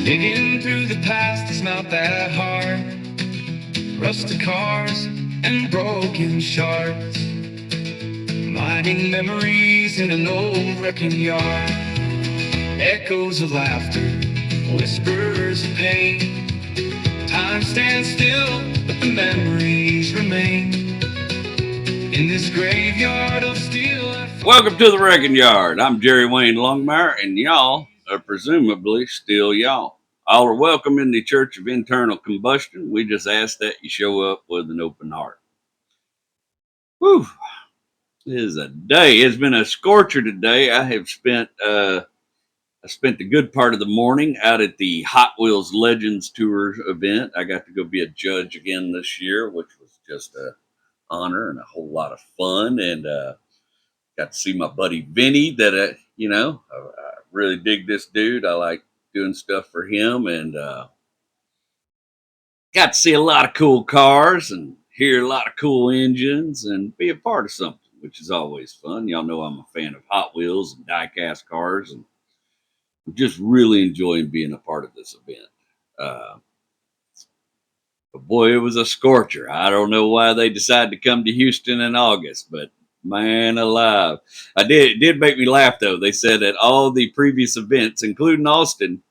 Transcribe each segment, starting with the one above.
Digging through the past is not that hard. Rusted cars and broken shards, mining memories in an old wrecking yard. Echoes of laughter, whispers of pain. Time stands still, but the memories remain in this graveyard of steel. Welcome to the Wrecking Yard. I'm Jerry Wayne Longmire, and y'all are presumably still y'all. All are welcome in the Church of Internal Combustion. We just ask that you show up with an open heart. Whew. It is a day. It's been a scorcher today. I have spent the good part of the morning out at the Hot Wheels Legends Tour event. I got to go be a judge again this year, which was just an honor and a whole lot of fun. And got to see my buddy Vinny that, I really dig this dude. I like doing stuff for him, and got to see a lot of cool cars and hear a lot of cool engines and be a part of something, which is always fun. Y'all know I'm a fan of Hot Wheels and die-cast cars, and I'm just really enjoying being a part of this event. But boy, it was a scorcher. I don't know why they decided to come to Houston in August, but man alive. It did make me laugh, though. They said at all the previous events, including Austin,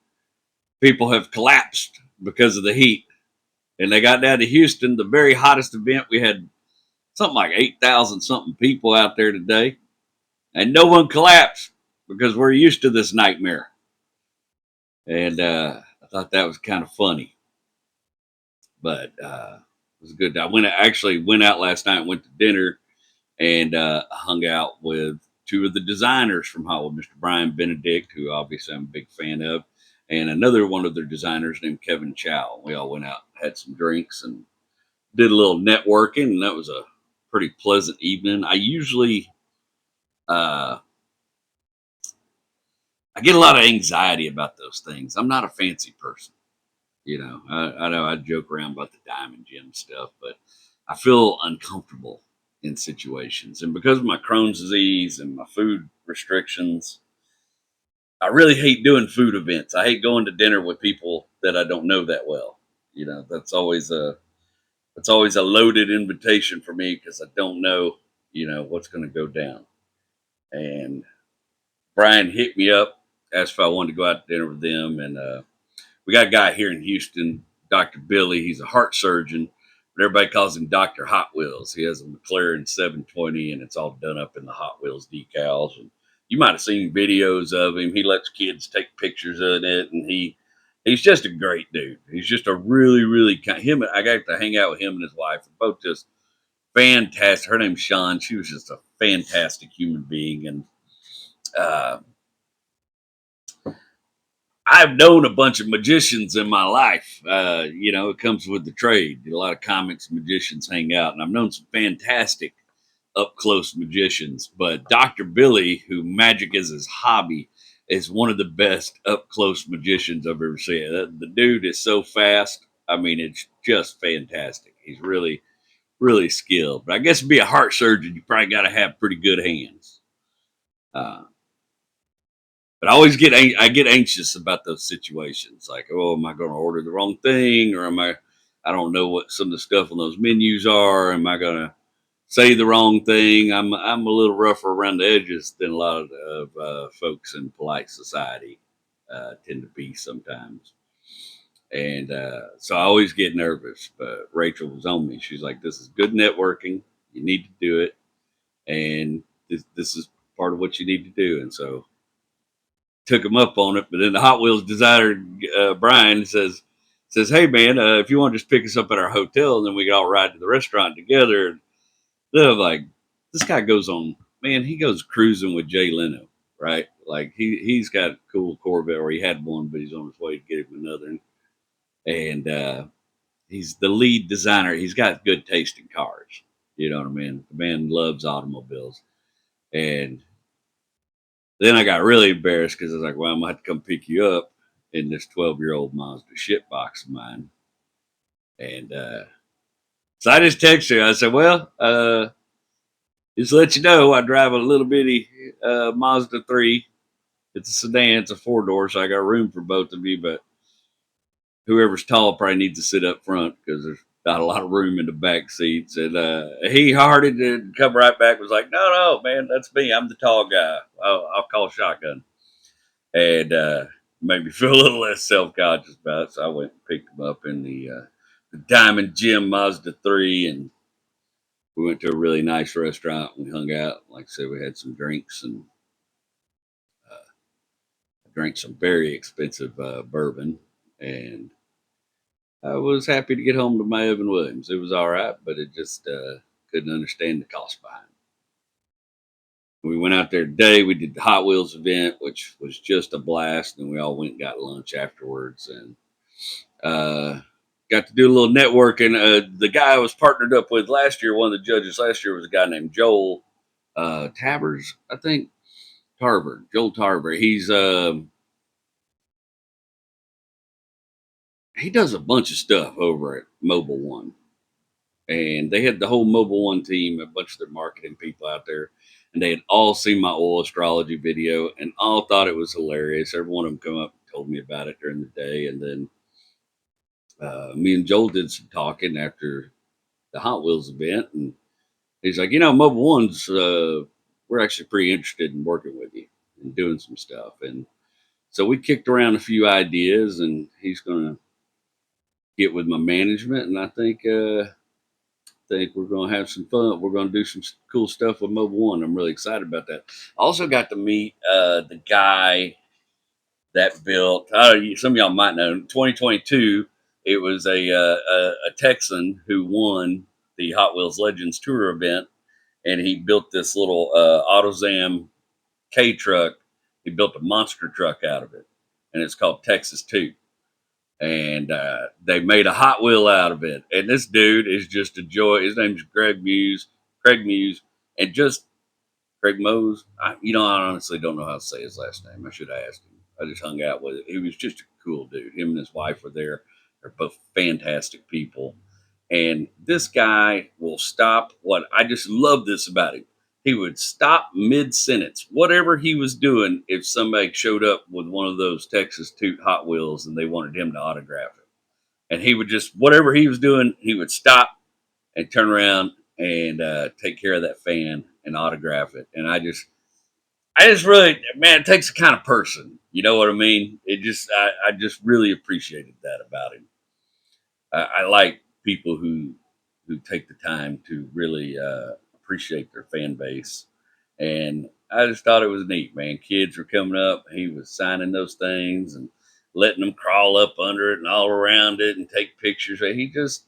people have collapsed because of the heat. And they got down to Houston, the very hottest event. We had something like 8,000 something people out there today. And no one collapsed because we're used to this nightmare. And I thought that was kind of funny. But it was good. I actually went out last night, went to dinner, and hung out with two of the designers from Hollywood, Mr. Brian Benedict, who obviously I'm a big fan of, and another one of their designers named Kevin Chow. We all went out, had some drinks, and did a little networking, and that was a pretty pleasant evening. I usually, I get a lot of anxiety about those things. I'm not a fancy person. I know I joke around about the Diamond Gym stuff, but I feel uncomfortable in situations. And because of my Crohn's disease and my food restrictions, I really hate doing food events. I hate going to dinner with people that I don't know that well. That's always a loaded invitation for me because I don't know, what's going to go down. And Brian hit me up, asked if I wanted to go out to dinner with them. And we got a guy here in Houston, Dr. Billy. He's a heart surgeon, but everybody calls him Dr. Hot Wheels. He has a McLaren 720, and it's all done up in the Hot Wheels decals. And you might have seen videos of him. He lets kids take pictures of it, and he's just a great dude. He's just a really, really I got to hang out with him and his wife. They're both just fantastic. Her name's Sean. She was just a fantastic human being, and I've known a bunch of magicians in my life. It comes with the trade. A lot of comics magicians hang out, and I've known some fantastic up-close magicians. But Dr. Billy, who magic is his hobby, is one of the best up-close magicians I've ever seen. The dude is so fast. I mean, it's just fantastic. He's really, really skilled. But I guess to be a heart surgeon, you probably got to have pretty good hands. But I get anxious about those situations. Like, oh, am I going to order the wrong thing? Or I don't know what some of the stuff on those menus are. Am I going to say the wrong thing? I'm a little rougher around the edges than a lot of folks in polite society tend to be sometimes. And so I always get nervous. But Rachel was on me. She's like, this is good networking. You need to do it. And this is part of what you need to do. And so took him up on it. But then the Hot Wheels designer, Brian, says, hey, man, if you want to just pick us up at our hotel, and then we can all ride to the restaurant together. And then I'm like, this guy goes cruising with Jay Leno, right? Like he's got a cool Corvette, or he had one, but he's on his way to get him another. And he's the lead designer. He's got good taste in cars. You know what I mean? The man loves automobiles. And then I got really embarrassed because I was like, well, I'm going to have to come pick you up in this 12-year-old Mazda shitbox of mine. And so I just texted her. I said, well, just to let you know, I drive a little bitty Mazda 3. It's a sedan. It's a 4-door, so I got room for both of you. But whoever's tall probably needs to sit up front because there's not a lot of room in the back seats. And he hearted and come right back, was like, no, man, that's me. I'm the tall guy. I'll call shotgun. And made me feel a little less self-conscious about it. So I went and picked him up in the Diamond Gym Mazda 3, and we went to a really nice restaurant. We hung out. Like I said, we had some drinks and drank some very expensive bourbon. And I was happy to get home to my Evan Williams. It was all right, but it just couldn't understand the cost behind it. We went out there today. We did the Hot Wheels event, which was just a blast. And we all went and got lunch afterwards, and got to do a little networking. The guy I was partnered up with last year, one of the judges last year, was a guy named Joel Tavers, I think. Joel Tarver. He does a bunch of stuff over at Mobile One. And they had the whole Mobile One team, a bunch of their marketing people out there, and they had all seen my oil astrology video and all thought it was hilarious. Every one of them come up and told me about it during the day. And then me and Joel did some talking after the Hot Wheels event, and he's like, Mobile One's, we're actually pretty interested in working with you and doing some stuff. And so we kicked around a few ideas, and he's going to get with my management, and I think we're going to have some fun. We're going to do some cool stuff with Mobile One. I'm really excited about that. I also got to meet the guy that built, some of y'all might know, in 2022, it was a Texan who won the Hot Wheels Legends Tour event, and he built this little AutoZam K truck. He built a monster truck out of it, and it's called Texas 2. And they made a Hot Wheel out of it. And this dude is just a joy. His name's Craig Muse, and just Craig Mose. I honestly don't know how to say his last name. I should have asked him. I just hung out with it. He was just a cool dude. Him and his wife were there. They're both fantastic people. And this guy will stop. I just love this about him. He would stop mid-sentence, whatever he was doing, if somebody showed up with one of those Texas Toot Hot Wheels and they wanted him to autograph it. And he would just, whatever he was doing, he would stop and turn around and take care of that fan and autograph it. And I just really, man, it takes a kind of person. You know what I mean? I just really appreciated that about him. I like people who take the time to really appreciate their fan base, and I just thought it was neat, man. Kids were coming up, he was signing those things and letting them crawl up under it and all around it and take pictures. He just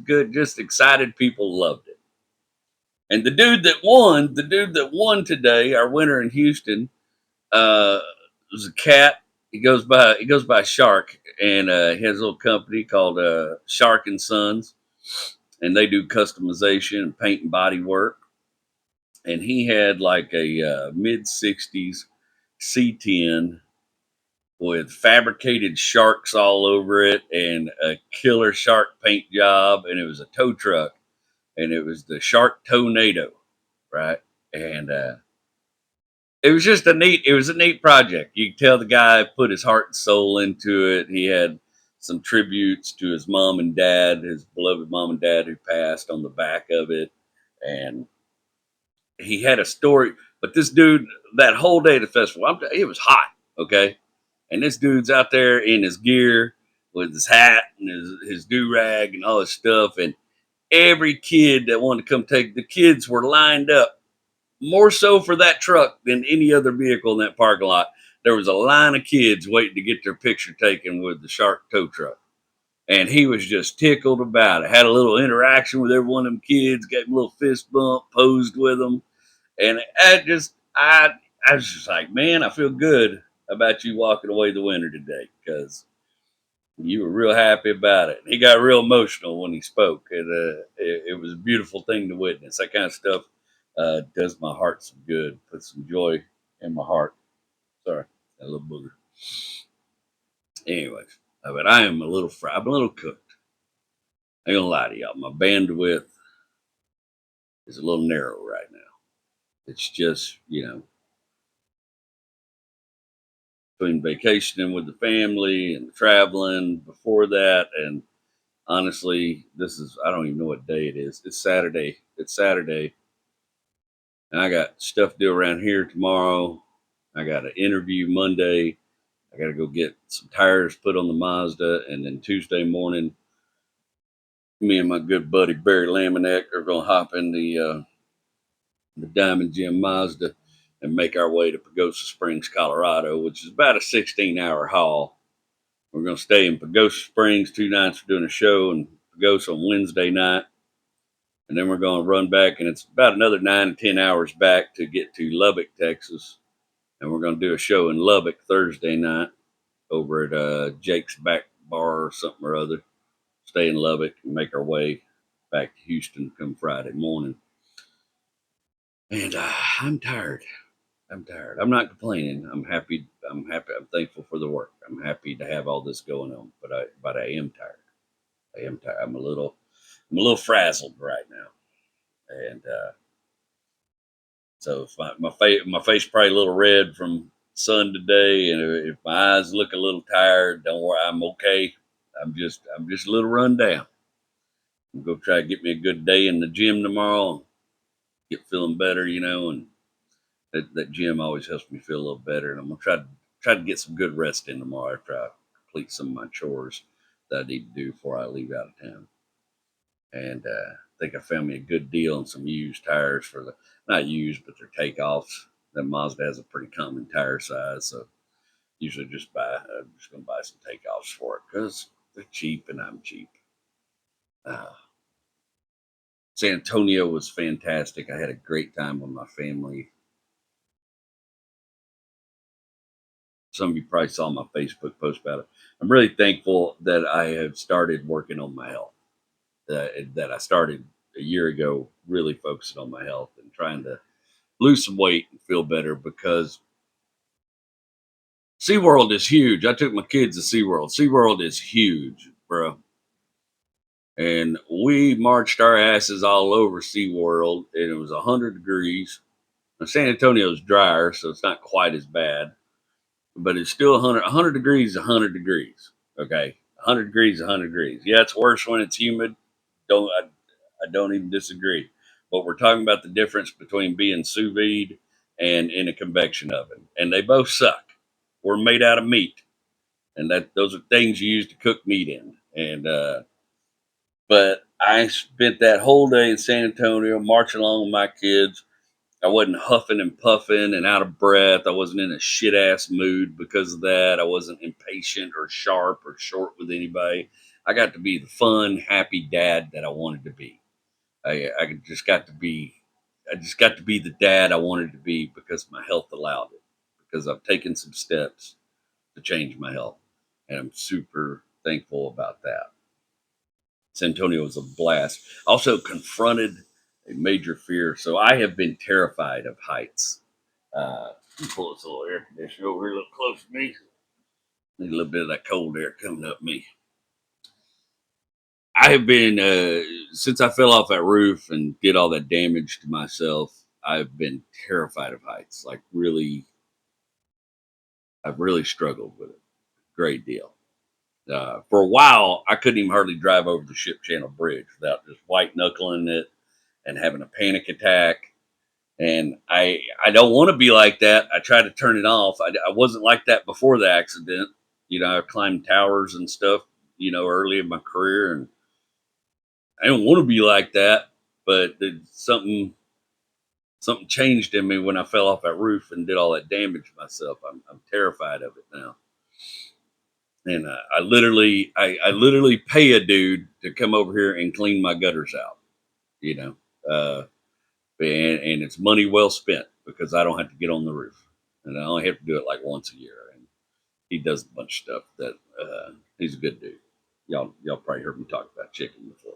good, just excited people, loved it. And the dude that won today, our winner in Houston, was a cat. He goes by Shark, and he has a little company called Shark and Sons, and they do customization and paint and body work. And he had like a mid '60s C10 with fabricated sharks all over it and a killer shark paint job, and it was a tow truck, and it was the Shark Tornado, right? And it was a neat project. You could tell the guy put his heart and soul into it. He had some tributes to his mom and dad, his beloved mom and dad who passed, on the back of it. And he had a story. But this dude, that whole day at the festival, it was hot, okay? And this dude's out there in his gear with his hat and his do-rag and all his stuff. And every kid that wanted to come the kids were lined up, more so for that truck than any other vehicle in that parking lot. There was a line of kids waiting to get their picture taken with the Shark tow truck. And he was just tickled about it. Had a little interaction with every one of them kids, gave them a little fist bump, posed with them. And I was just like, man, I feel good about you walking away the winner today, because you were real happy about it. He got real emotional when he spoke. It was a beautiful thing to witness. That kind of stuff does my heart some good, puts some joy in my heart. Sorry, that little booger. Anyways, but I am a little fried. I'm a little cooked. I ain't gonna lie to y'all. My bandwidth is a little narrow right now. It's just, between vacationing with the family and traveling before that. And honestly, I don't even know what day it is. It's Saturday. It's Saturday. And I got stuff to do around here tomorrow. I got an interview Monday. I got to go get some tires put on the Mazda. And then Tuesday morning, me and my good buddy Barry Laminek are going to hop in the Diamond Gem Mazda and make our way to Pagosa Springs, Colorado, which is about a 16-hour haul. We're going to stay in Pagosa Springs 2 nights. We're doing a show in Pagosa on Wednesday night. And then we're going to run back, and it's about another 9 to 10 hours back to get to Lubbock, Texas. And we're going to do a show in Lubbock Thursday night over at Jake's Back Bar or something or other. Stay in Lubbock and make our way back to Houston come Friday morning. And I'm tired. I'm tired. I'm not complaining. I'm happy. I'm happy. I'm thankful for the work. I'm happy to have all this going on. But I am tired. I am tired. I'm a little frazzled right now. And so if my face probably a little red from sun today, and if my eyes look a little tired, don't worry, I'm okay. I'm just a little run down. I'm gonna go try to get me a good day in the gym tomorrow, get feeling better, and that gym always helps me feel a little better. And I'm gonna try to get some good rest in tomorrow after I complete some of my chores that I need to do before I leave out of town. And I think I found me a good deal on some used tires for not used, but they're takeoffs. That Mazda has a pretty common tire size, so usually I'm just gonna buy some takeoffs for it because they're cheap and I'm cheap. Uh, San Antonio was fantastic. I had a great time with my family. Some of you probably saw my Facebook post about it. I'm really thankful that I have started working on my health. That I started a year ago, really focusing on my health and trying to lose some weight and feel better because SeaWorld is huge. I took my kids to SeaWorld. SeaWorld is huge, bro. And we marched our asses all over SeaWorld, and it was 100 degrees. Now, San Antonio's drier, so it's not quite as bad, but it's still 100. 100 degrees is 100 degrees. Okay. 100 degrees is 100 degrees. Yeah, it's worse when it's humid. I don't even disagree. But we're talking about the difference between being sous vide and in a convection oven, and they both suck. We're made out of meat, and those are things you use to cook meat in. And but I spent that whole day in San Antonio marching along with my kids. I wasn't huffing and puffing and out of breath. I wasn't in a shit ass mood because of that. I wasn't impatient or sharp or short with anybody. I got to be the fun, happy dad that I wanted to be. I just got to be the dad I wanted to be because my health allowed it. Because I've taken some steps to change my health, and I'm super thankful about that. San Antonio was a blast. Also confronted a major fear. So I have been terrified of heights. Let me pull this little air conditioner over here a little close to me. Need a little bit of that cold air coming up me. I have been since I fell off that roof and did all that damage to myself. I've been terrified of heights. Like really, I've really struggled with it. Great deal. For a while, I couldn't even hardly drive over the Ship Channel Bridge without just white knuckling it and having a panic attack. And I don't want to be like that. I try to turn it off. I wasn't like that before the accident. I climbed towers and stuff, early in my career, and I don't want to be like that. But something changed in me when I fell off that roof and did all that damage to myself. I'm terrified of it now. And I literally pay a dude to come over here and clean my gutters out, you know, uh, and it's money well spent because I don't have to get on the roof, and I only have to do it like once a year. And he does a bunch of stuff that he's a good dude. Y'all probably heard me talk about chicken before.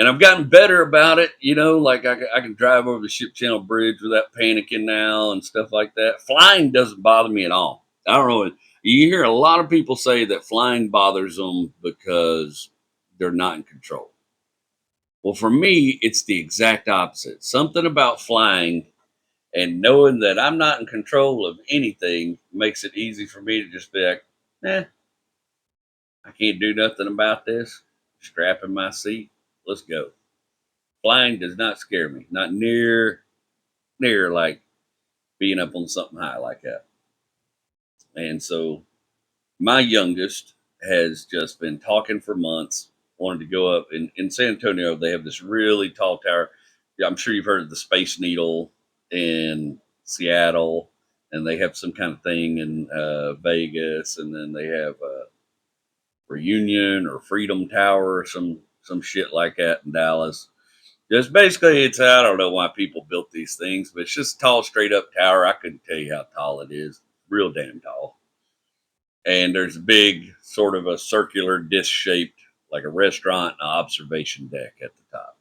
And I've gotten better about it, like I can drive over the Ship Channel Bridge without panicking now and stuff like that. Flying doesn't bother me at all. I don't know. You hear a lot of people say that flying bothers them because they're not in control. Well, for me, it's the exact opposite. Something about flying And knowing that I'm not in control of anything makes it easy for me to just be like, I can't do nothing about this. Strap in my seat. Let's go. Flying does not scare me. Not near like being up on something high like that. And so my youngest has just been talking for months, wanted to go up in San Antonio. They have this really tall tower. Yeah, I'm sure you've heard of the Space Needle in Seattle, and they have some kind of thing in Vegas, and then they have Reunion or Freedom Tower or some shit like that in Dallas. Just basically, it's I don't know why people built these things, but it's just a tall, straight up tower. I couldn't tell you how tall it is. Real damn tall. And there's a big, sort of a circular disc shaped, like a restaurant, and observation deck at the top.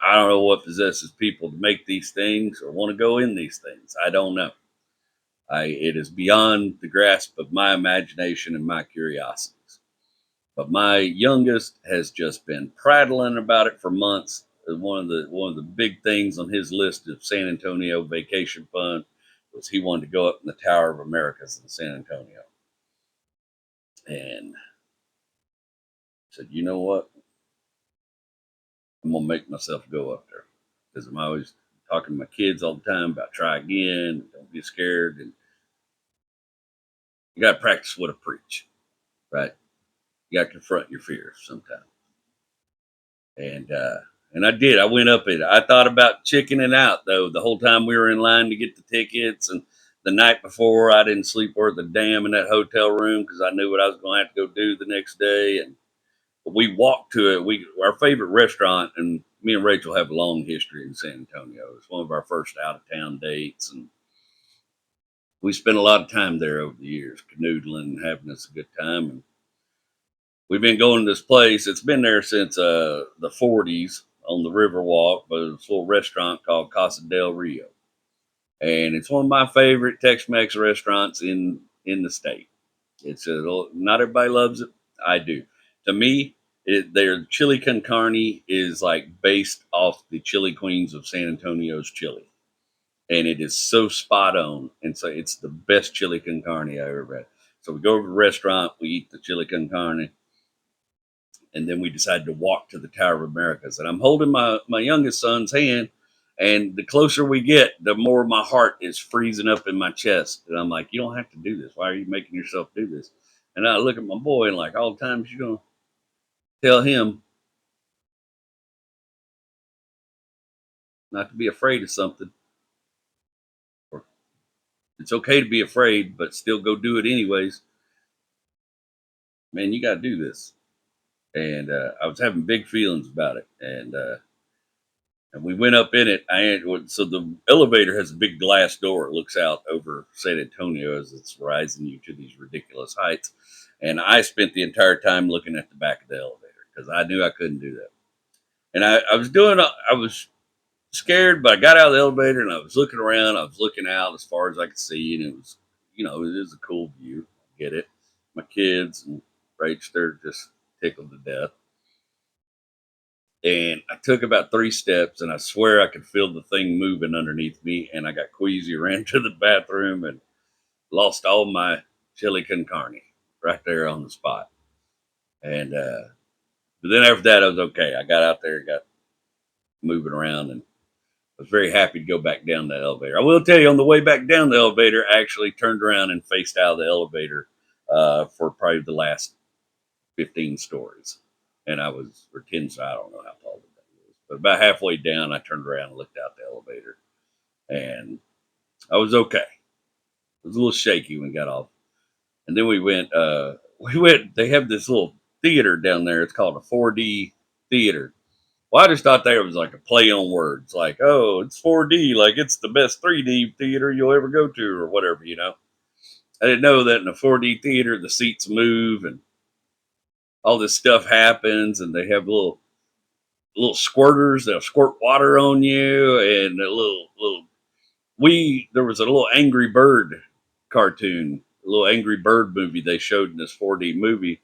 I don't know what possesses people to make these things or want to go in these things. I don't know. It is beyond the grasp of my imagination and my curiosities. But my youngest has just been prattling about it for months. One of the big things on his list of San Antonio vacation fun was he wanted to go up in the Tower of Americas in San Antonio. And said, you know what? I'm gonna make myself go up there because I'm always talking to my kids all the time about try again, don't be scared, and you got to practice what I preach, right? You got to confront your fears sometimes, and I did. I went up it. I thought about chickening out though the whole time we were in line to get the tickets, and the night before I didn't sleep worth a damn in that hotel room because I knew what I was going to have to go do the next day, and we walked to it. Our favorite restaurant, and me and Rachel have a long history in San Antonio. It's one of our first out of town dates, and we spent a lot of time there over the years, canoodling and having us a good time. And we've been going to this place. It's been there since the '40s on the Riverwalk, but it's a little restaurant called Casa del Rio, and it's one of my favorite Tex-Mex restaurants in the state. It's not everybody loves it. I do. To me, their chili con carne is like based off the chili queens of San Antonio's chili, and it is so spot on. And so it's the best chili con carne I ever had. So we go over to the restaurant, we eat the chili con carne, and then we decide to walk to the Tower of Americas. And I'm holding my youngest son's hand, and the closer we get, the more my heart is freezing up in my chest. And I'm like, you don't have to do this. Why are you making yourself do this? And I look at my boy and like, all the times you're gonna tell him not to be afraid of something, or it's okay to be afraid, but still go do it anyways. Man, you got to do this. And I was having big feelings about it, and we went up in it. So the elevator has a big glass door. It looks out over San Antonio as it's rising you to these ridiculous heights. And I spent the entire time looking at the back of the elevator because I knew I couldn't do that. And I was scared, but I got out of the elevator and I was looking around. I was looking out as far as I could see, and it was, it is a cool view. I get it. My kids and Rach, they're just tickled to death. And I took about 3 steps, and I swear I could feel the thing moving underneath me. And I got queasy, ran to the bathroom, and lost all my chili con carne right there on the spot. And but then after that, I was okay. I got out there, got moving around, and I was very happy to go back down the elevator. I will tell you, on the way back down the elevator, I actually turned around and faced out of the elevator for probably the last 15 stories. And I was, or 10, so I don't know how tall the thing was. But about halfway down, I turned around and looked out the elevator. And I was okay. It was a little shaky when we got off. And then they have this little theater down there. It's called a 4D theater. Well, I just thought there was like a play on words, like, oh, it's 4D, like it's the best 3D theater you'll ever go to, or whatever. I didn't know that in a 4D theater, the seats move and all this stuff happens, and they have little squirters that'll squirt water on you, and a little. There was a little Angry Bird cartoon, a little Angry Bird movie they showed in this 4D movie.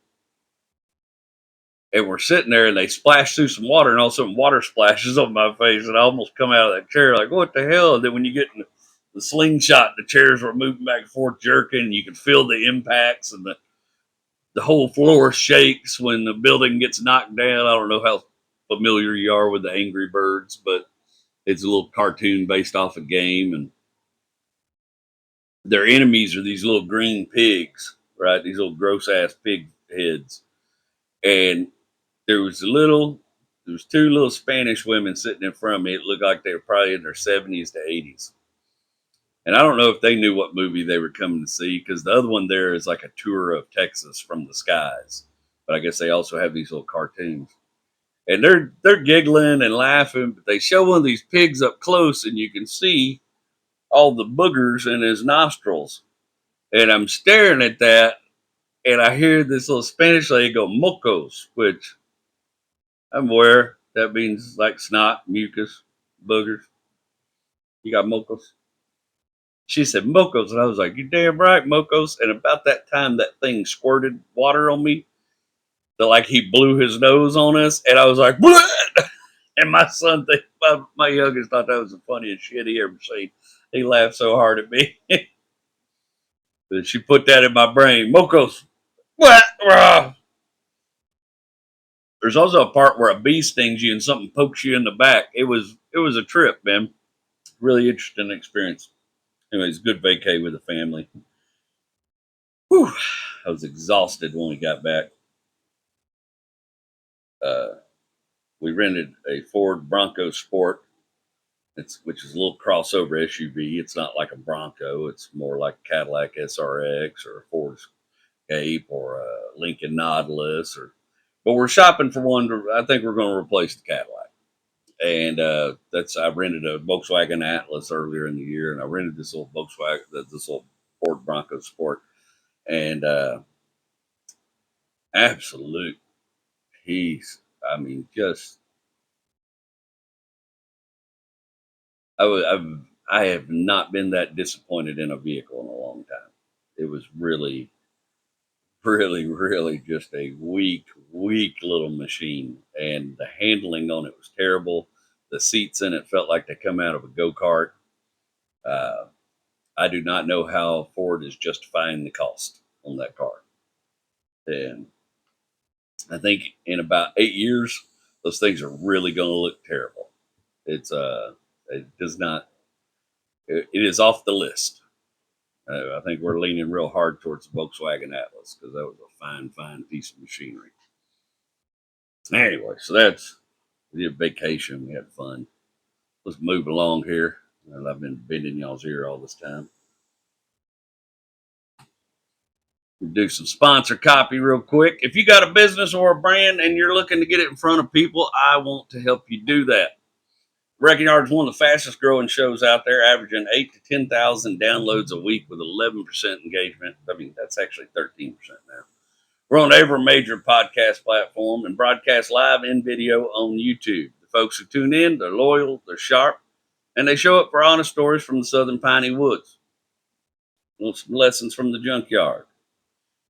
And we're sitting there and they splash through some water, and all of a sudden water splashes on my face, and I almost come out of that chair like, what the hell? And then when you get in the slingshot, the chairs were moving back and forth, jerking, and you could feel the impacts, and the whole floor shakes when the building gets knocked down. I don't know how familiar you are with the Angry Birds, but it's a little cartoon based off a game, and their enemies are these little green pigs, right? These little gross ass pig heads. And there was two little Spanish women sitting in front of me. It looked like they were probably in their 70s to 80s. And I don't know if they knew what movie they were coming to see, because the other one there is like a tour of Texas from the skies. But I guess they also have these little cartoons. And they're giggling and laughing, but they show one of these pigs up close, and you can see all the boogers in his nostrils. And I'm staring at that, and I hear this little Spanish lady go mocos, which I'm aware that means like snot, mucus, boogers. You got mocos? She said mocos, and I was like, "You damn right, mocos." And about that time, that thing squirted water on me. That like he blew his nose on us, and I was like, "What?" And my son, my youngest, thought that was the funniest shit he ever seen. He laughed so hard at me. But she put that in my brain. Mocos. What? There's also a part where a bee stings you and something pokes you in the back. It was a trip, man. Really interesting experience. Anyways, good vacay with the family. Whew, I was exhausted when we got back. Uh, we rented a Ford Bronco Sport, which is a little crossover SUV. It's not like a Bronco. It's more like a Cadillac SRX or a Ford Escape or a Lincoln Nautilus. But we're shopping for one. I think we're going to replace the Cadillac. And I rented a Volkswagen Atlas earlier in the year, and I rented this little this little Ford Bronco Sport, and absolute peace. I mean, just I have not been that disappointed in a vehicle in a long time. It was really, really, really just a weak little machine, and the handling on it was terrible. The seats in it felt like they come out of a go-kart. Uh, I do not know how Ford is justifying the cost on that car. And I think in about 8 years, those things are really going to look terrible. It does not, it is off the list. I think we're leaning real hard towards the Volkswagen Atlas because that was a fine piece of machinery. Anyway, so we did vacation. We had fun. Let's move along here. And I've been bending y'all's ear all this time. Do some sponsor copy real quick. If you got a business or a brand and you're looking to get it in front of people, I want to help you do that. Wrecking Yard is one of the fastest growing shows out there, averaging 8 to 10,000 downloads a week with 11% engagement. I mean, that's actually 13% now. We're on every major podcast platform and broadcast live in video on YouTube. The folks who tune in, they're loyal, they're sharp, and they show up for honest stories from the southern piney woods. Some lessons from the junkyard.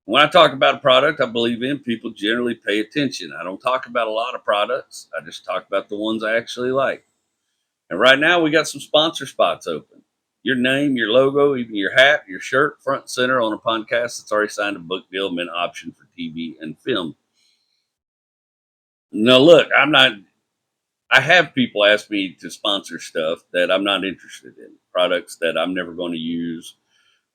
When I talk about a product I believe in, people generally pay attention. I don't talk about a lot of products. I just talk about the ones I actually like. And right now we got some sponsor spots open. Your name, your logo, even your hat, your shirt, front and center on a podcast that's already signed a book deal, been optioned for TV and film. Now look, I have people ask me to sponsor stuff that I'm not interested in. Products that I'm never going to use,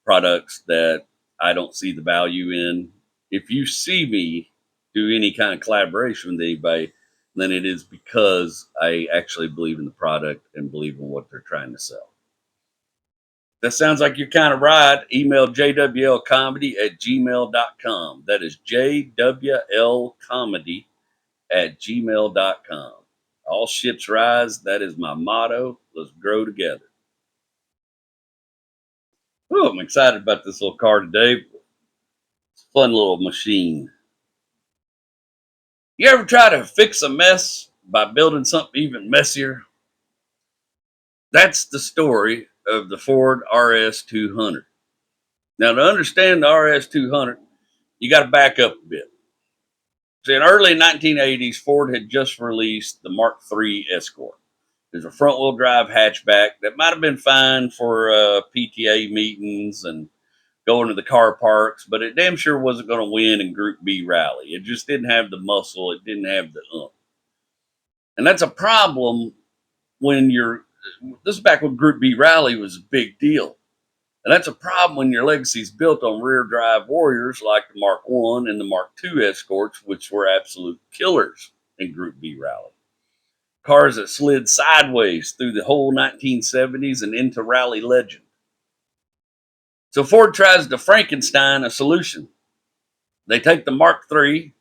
products that I don't see the value in. If you see me do any kind of collaboration with anybody, then it is because I actually believe in the product and believe in what they're trying to sell. That sounds like you're kind of right. Email jwlcomedy@gmail.com. That is jwlcomedy@gmail.com. All ships rise. That is my motto. Let's grow together. Oh, I'm excited about this little car today. It's a fun little machine. You ever try to fix a mess by building something even messier? That's the story of the Ford RS200. Now, to understand the RS200, you got to back up a bit. So in early 1980s, Ford had just released the Mark III Escort. It was a front wheel drive hatchback that might have been fine for PTA meetings and going to the car parks, but it damn sure wasn't going to win in Group B rally. It just didn't have the muscle. It didn't have the and that's a problem when you're. This is back when Group B rally was a big deal, and that's a problem when your legacy is built on rear drive warriors like the Mark I and the Mark II Escorts, which were absolute killers in Group B rally. Cars that slid sideways through the whole 1970s and into rally legend. So Ford tries to Frankenstein a solution. They take the Mark III,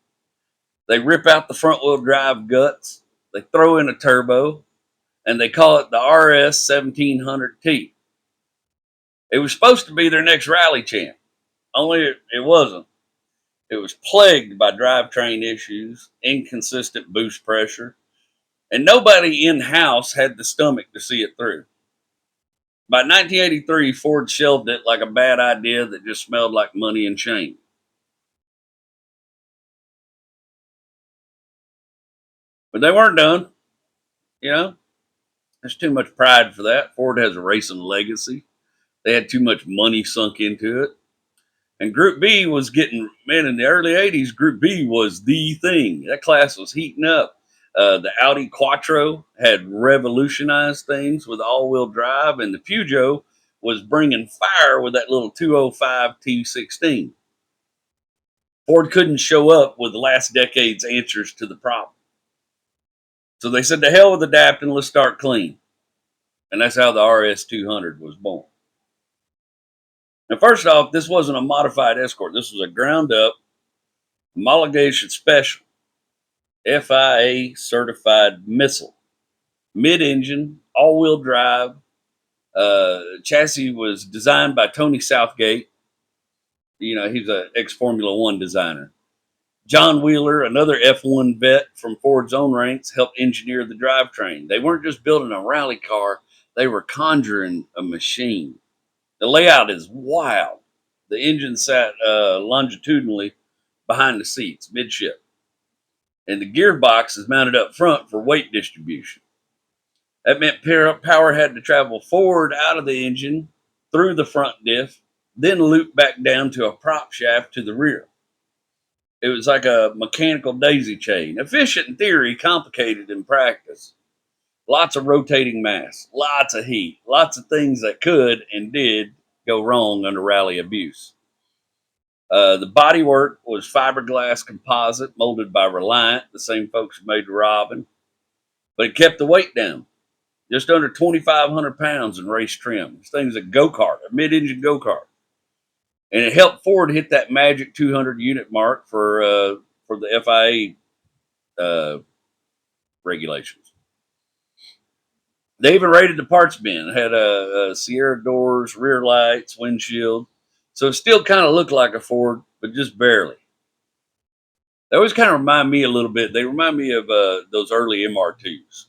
they rip out the front wheel drive guts, they throw in a turbo, and they call it the RS1700T. It was supposed to be their next rally champ, only it wasn't. It was plagued by drivetrain issues, inconsistent boost pressure, and nobody in-house had the stomach to see it through. By 1983, Ford shelved it like a bad idea that just smelled like money and shame. But they weren't done, you know. There's too much pride for that. Ford has a racing legacy. They had too much money sunk into it. And Group B was getting, man, in the early 80s, Group B was the thing. That class was heating up. The Audi Quattro had revolutionized things with all-wheel drive, and the Peugeot was bringing fire with that little 205 T16. Ford couldn't show up with the last decade's answers to the problem. So they said, to hell with adapting, let's start clean. And that's how the RS200 was born. Now, first off, this wasn't a modified Escort. This was a ground up homologation special FIA certified missile, mid engine, all wheel drive. Chassis was designed by Tony Southgate. You know, he's an ex Formula One designer. John Wheeler, another F1 vet from Ford's own ranks, helped engineer the drivetrain. They weren't just building a rally car, they were conjuring a machine. The layout is wild. The engine sat longitudinally behind the seats, midship. And the gearbox is mounted up front for weight distribution. That meant power had to travel forward out of the engine, through the front diff, then loop back down to a prop shaft to the rear. It was like a mechanical daisy chain. Efficient in theory, complicated in practice. Lots of rotating mass, lots of heat, lots of things that could and did go wrong under rally abuse. The bodywork was fiberglass composite molded by Reliant, the same folks who made the Robin, but it kept the weight down, just under 2,500 pounds in race trim. This thing's a go-kart, a mid-engine go-kart. And it helped Ford hit that magic 200 unit mark for the FIA regulations. They even rated the parts bin. It had a Sierra doors, rear lights, windshield. So it still kind of looked like a Ford, but just barely. They always kind of remind me a little bit. They remind me of those early MR2s.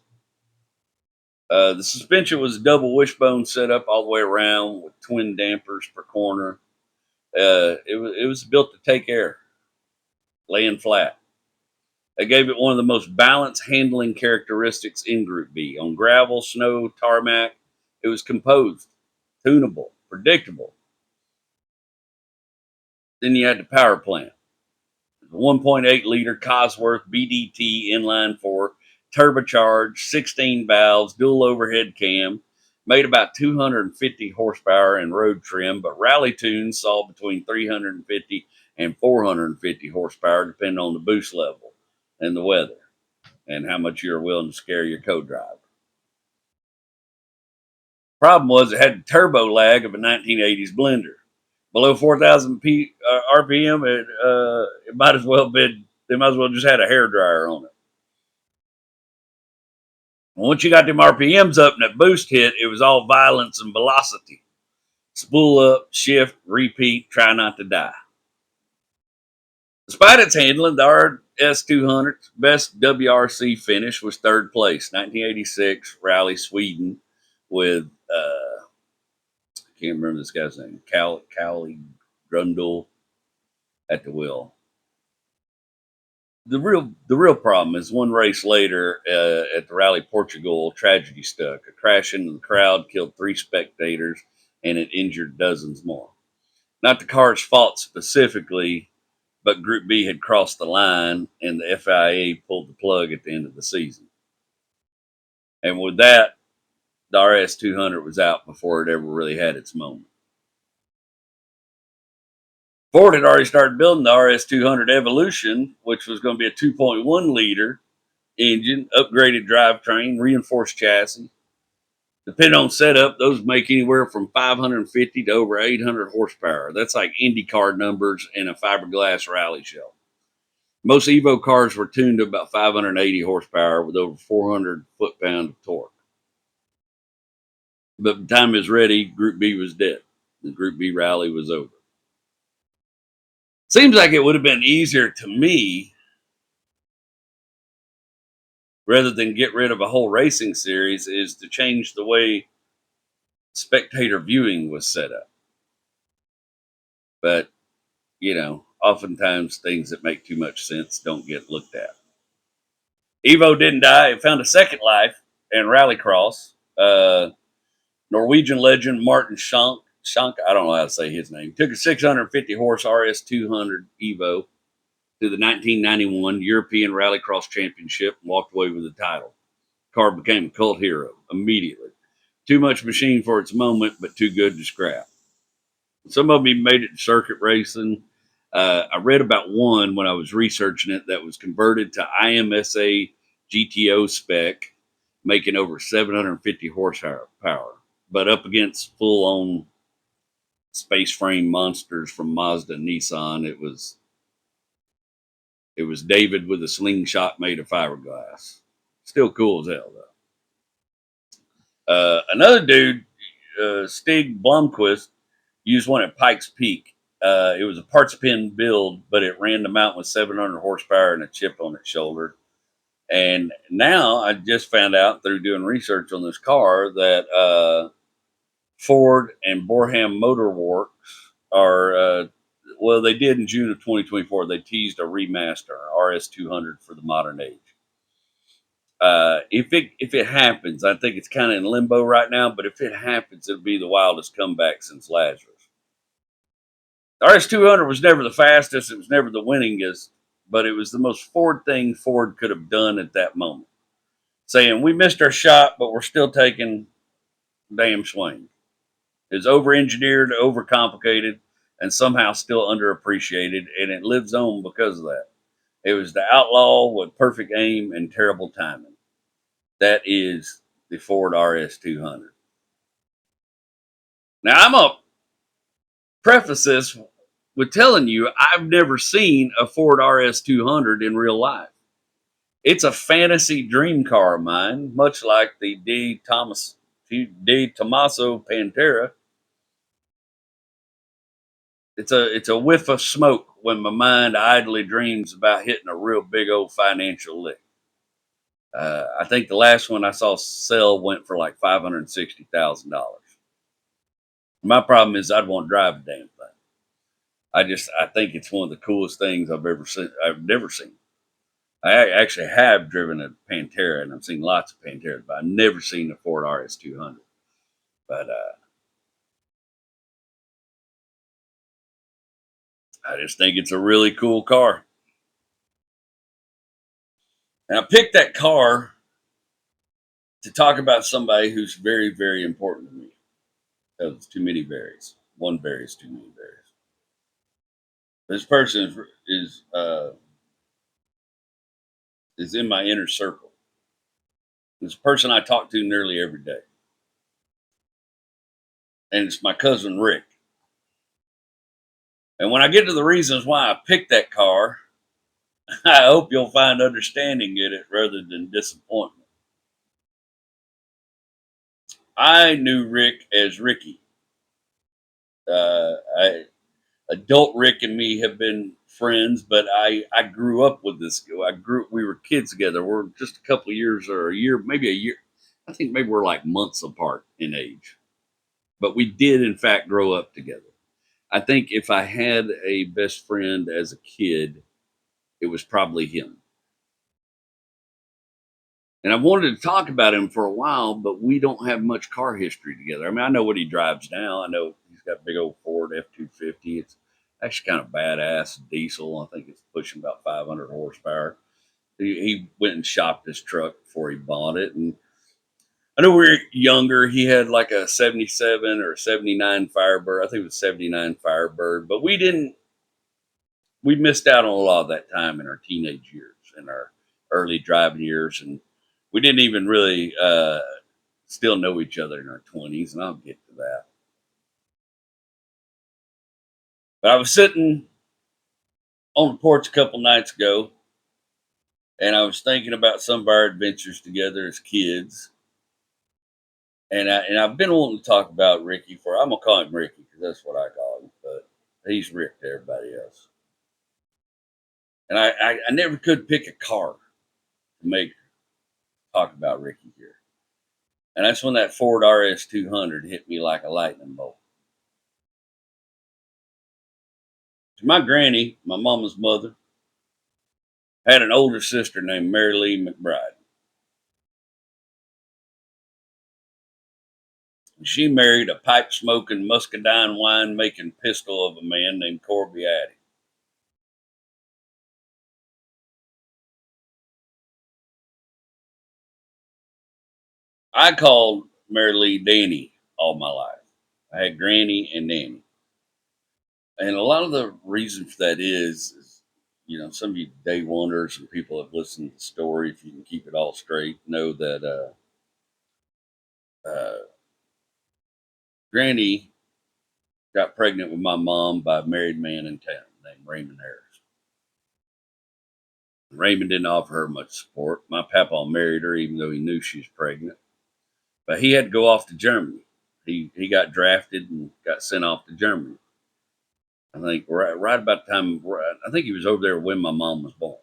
The suspension was a double wishbone setup all the way around with twin dampers per corner. It was built to take air, laying flat. That gave it one of the most balanced handling characteristics in Group B. On gravel, snow, tarmac, it was composed, tunable, predictable. Then you had the power plant. The 1.8 liter Cosworth BDT inline four, turbocharged, 16 valves, dual overhead cam, made about 250 horsepower in road trim, but rally tunes saw between 350 and 450 horsepower, depending on the boost level and the weather and how much you're willing to scare your co-driver. Problem was it had the turbo lag of a 1980s blender. Below 4,000 RPM, it might as well been. They might as well just had a hairdryer on it. And once you got them RPMs up and that boost hit, it was all violence and velocity. Spool up, shift, repeat, try not to die. Despite its handling, the RS200's best WRC finish was third place, 1986 Rally Sweden, with I can't remember this guy's name, Callie Grundle at the wheel. the real problem is one race later at the Rally Portugal, tragedy struck. A crash into the crowd killed 3 spectators and it injured dozens more. Not the car's fault specifically, but Group B had crossed the line and the FIA pulled the plug at the end of the season. And with that, the RS200 was out before it ever really had its moment. Ford had already started building the RS200 Evolution, which was going to be a 2.1 liter engine, upgraded drivetrain, reinforced chassis. Depending on setup, those make anywhere from 550 to over 800 horsepower. That's like IndyCar numbers in a fiberglass rally shell. Most Evo cars were tuned to about 580 horsepower with over 400 foot-pound of torque. But by the time it was ready, Group B was dead. The Group B rally was over. Seems like it would have been easier to me, rather than get rid of a whole racing series, is to change the way spectator viewing was set up. But, oftentimes things that make too much sense don't get looked at. Evo didn't die. It found a second life in rallycross. Norwegian legend Martin Schank, I don't know how to say his name, took a 650 horse RS200 Evo to the 1991 European Rallycross Championship and walked away with the title. The car became a cult hero immediately. Too much machine for its moment, but too good to scrap. Some of them made it to circuit racing. I read about one when I was researching it that was converted to IMSA GTO spec, making over 750 horsepower. But up against full-on space frame monsters from Mazda and Nissan, it was David with a slingshot made of fiberglass. Still cool as hell, though. Another dude, Stig Blomqvist, used one at Pikes Peak. It was a parts pin build, but it ran the mountain with 700 horsepower and a chip on its shoulder. And now I just found out through doing research on this car that Ford and Borham Motor Works are, they did in June of 2024. They teased a remaster, RS200 for the modern age. If it happens, I think it's kind of in limbo right now, but if it happens, it'll be the wildest comeback since Lazarus. The RS200 was never the fastest, it was never the winningest, but it was the most Ford thing Ford could have done at that moment. Saying, we missed our shot, but we're still taking damn swing. It's over-engineered, overcomplicated, and somehow still underappreciated, and it lives on because of that. It was the outlaw with perfect aim and terrible timing. That is the Ford RS200. Now, I'm going to preface this with telling you I've never seen a Ford RS200 in real life. It's a fantasy dream car of mine, much like the De Tomaso Pantera. It's a whiff of smoke when my mind idly dreams about hitting a real big old financial lick. I think the last one I saw sell went for like $560,000. My problem is I'd want to drive the damn thing. I think it's one of the coolest things I've never seen. I actually have driven a Pantera, and I've seen lots of Panteras, but I've never seen a Ford RS200. But I just think it's a really cool car. And I picked that car to talk about somebody who's very, very important to me. Because too many berries. One berry is too many berries. This person is in my inner circle. It's a person I talk to nearly every day. And it's my cousin Rick. And when I get to the reasons why I picked that car, I hope you'll find understanding in it rather than disappointment. I knew Rick as Ricky. Adult Rick and me have been friends, but I grew up with this. We were kids together. We're just a couple of years or a year, maybe a year. I think maybe we're like months apart in age. But we did, in fact, grow up together. I think if I had a best friend as a kid, it was probably him. And I wanted to talk about him for a while, but we don't have much car history together. I mean, I know what he drives now. I know he's got a big old Ford F250. It's actually kind of badass diesel. I think it's pushing about 500 horsepower. He went and shopped his truck before he bought it. And I know we were younger. He had like a 77 or 79 Firebird. I think it was 79 Firebird. But we missed out on a lot of that time in our teenage years, in our early driving years. And we didn't even really still know each other in our 20s. And I'll get to that. But I was sitting on the porch a couple nights ago, and I was thinking about some of our adventures together as kids. And I've been wanting to talk about Ricky for, I'm gonna call him Ricky because that's what I call him, but he's Rick to everybody else. And I never could pick a car to make talk about Ricky here. And that's when that Ford RS200 hit me like a lightning bolt. My granny, my mama's mother, had an older sister named Mary Lee McBride. She married a pipe smoking, muscadine wine making pistol of a man named Corby Addy. I called Mary Lee Danny all my life. I had Granny and Nanny. And a lot of the reason for that is, you know, some of you day wonders and people have listened to the story, if you can keep it all straight, know that Granny got pregnant with my mom by a married man in town named Raymond Harris. Raymond didn't offer her much support. My papa married her even though he knew she was pregnant. But he had to go off to Germany. He got drafted and got sent off to Germany. I think right about the time, I think he was over there when my mom was born.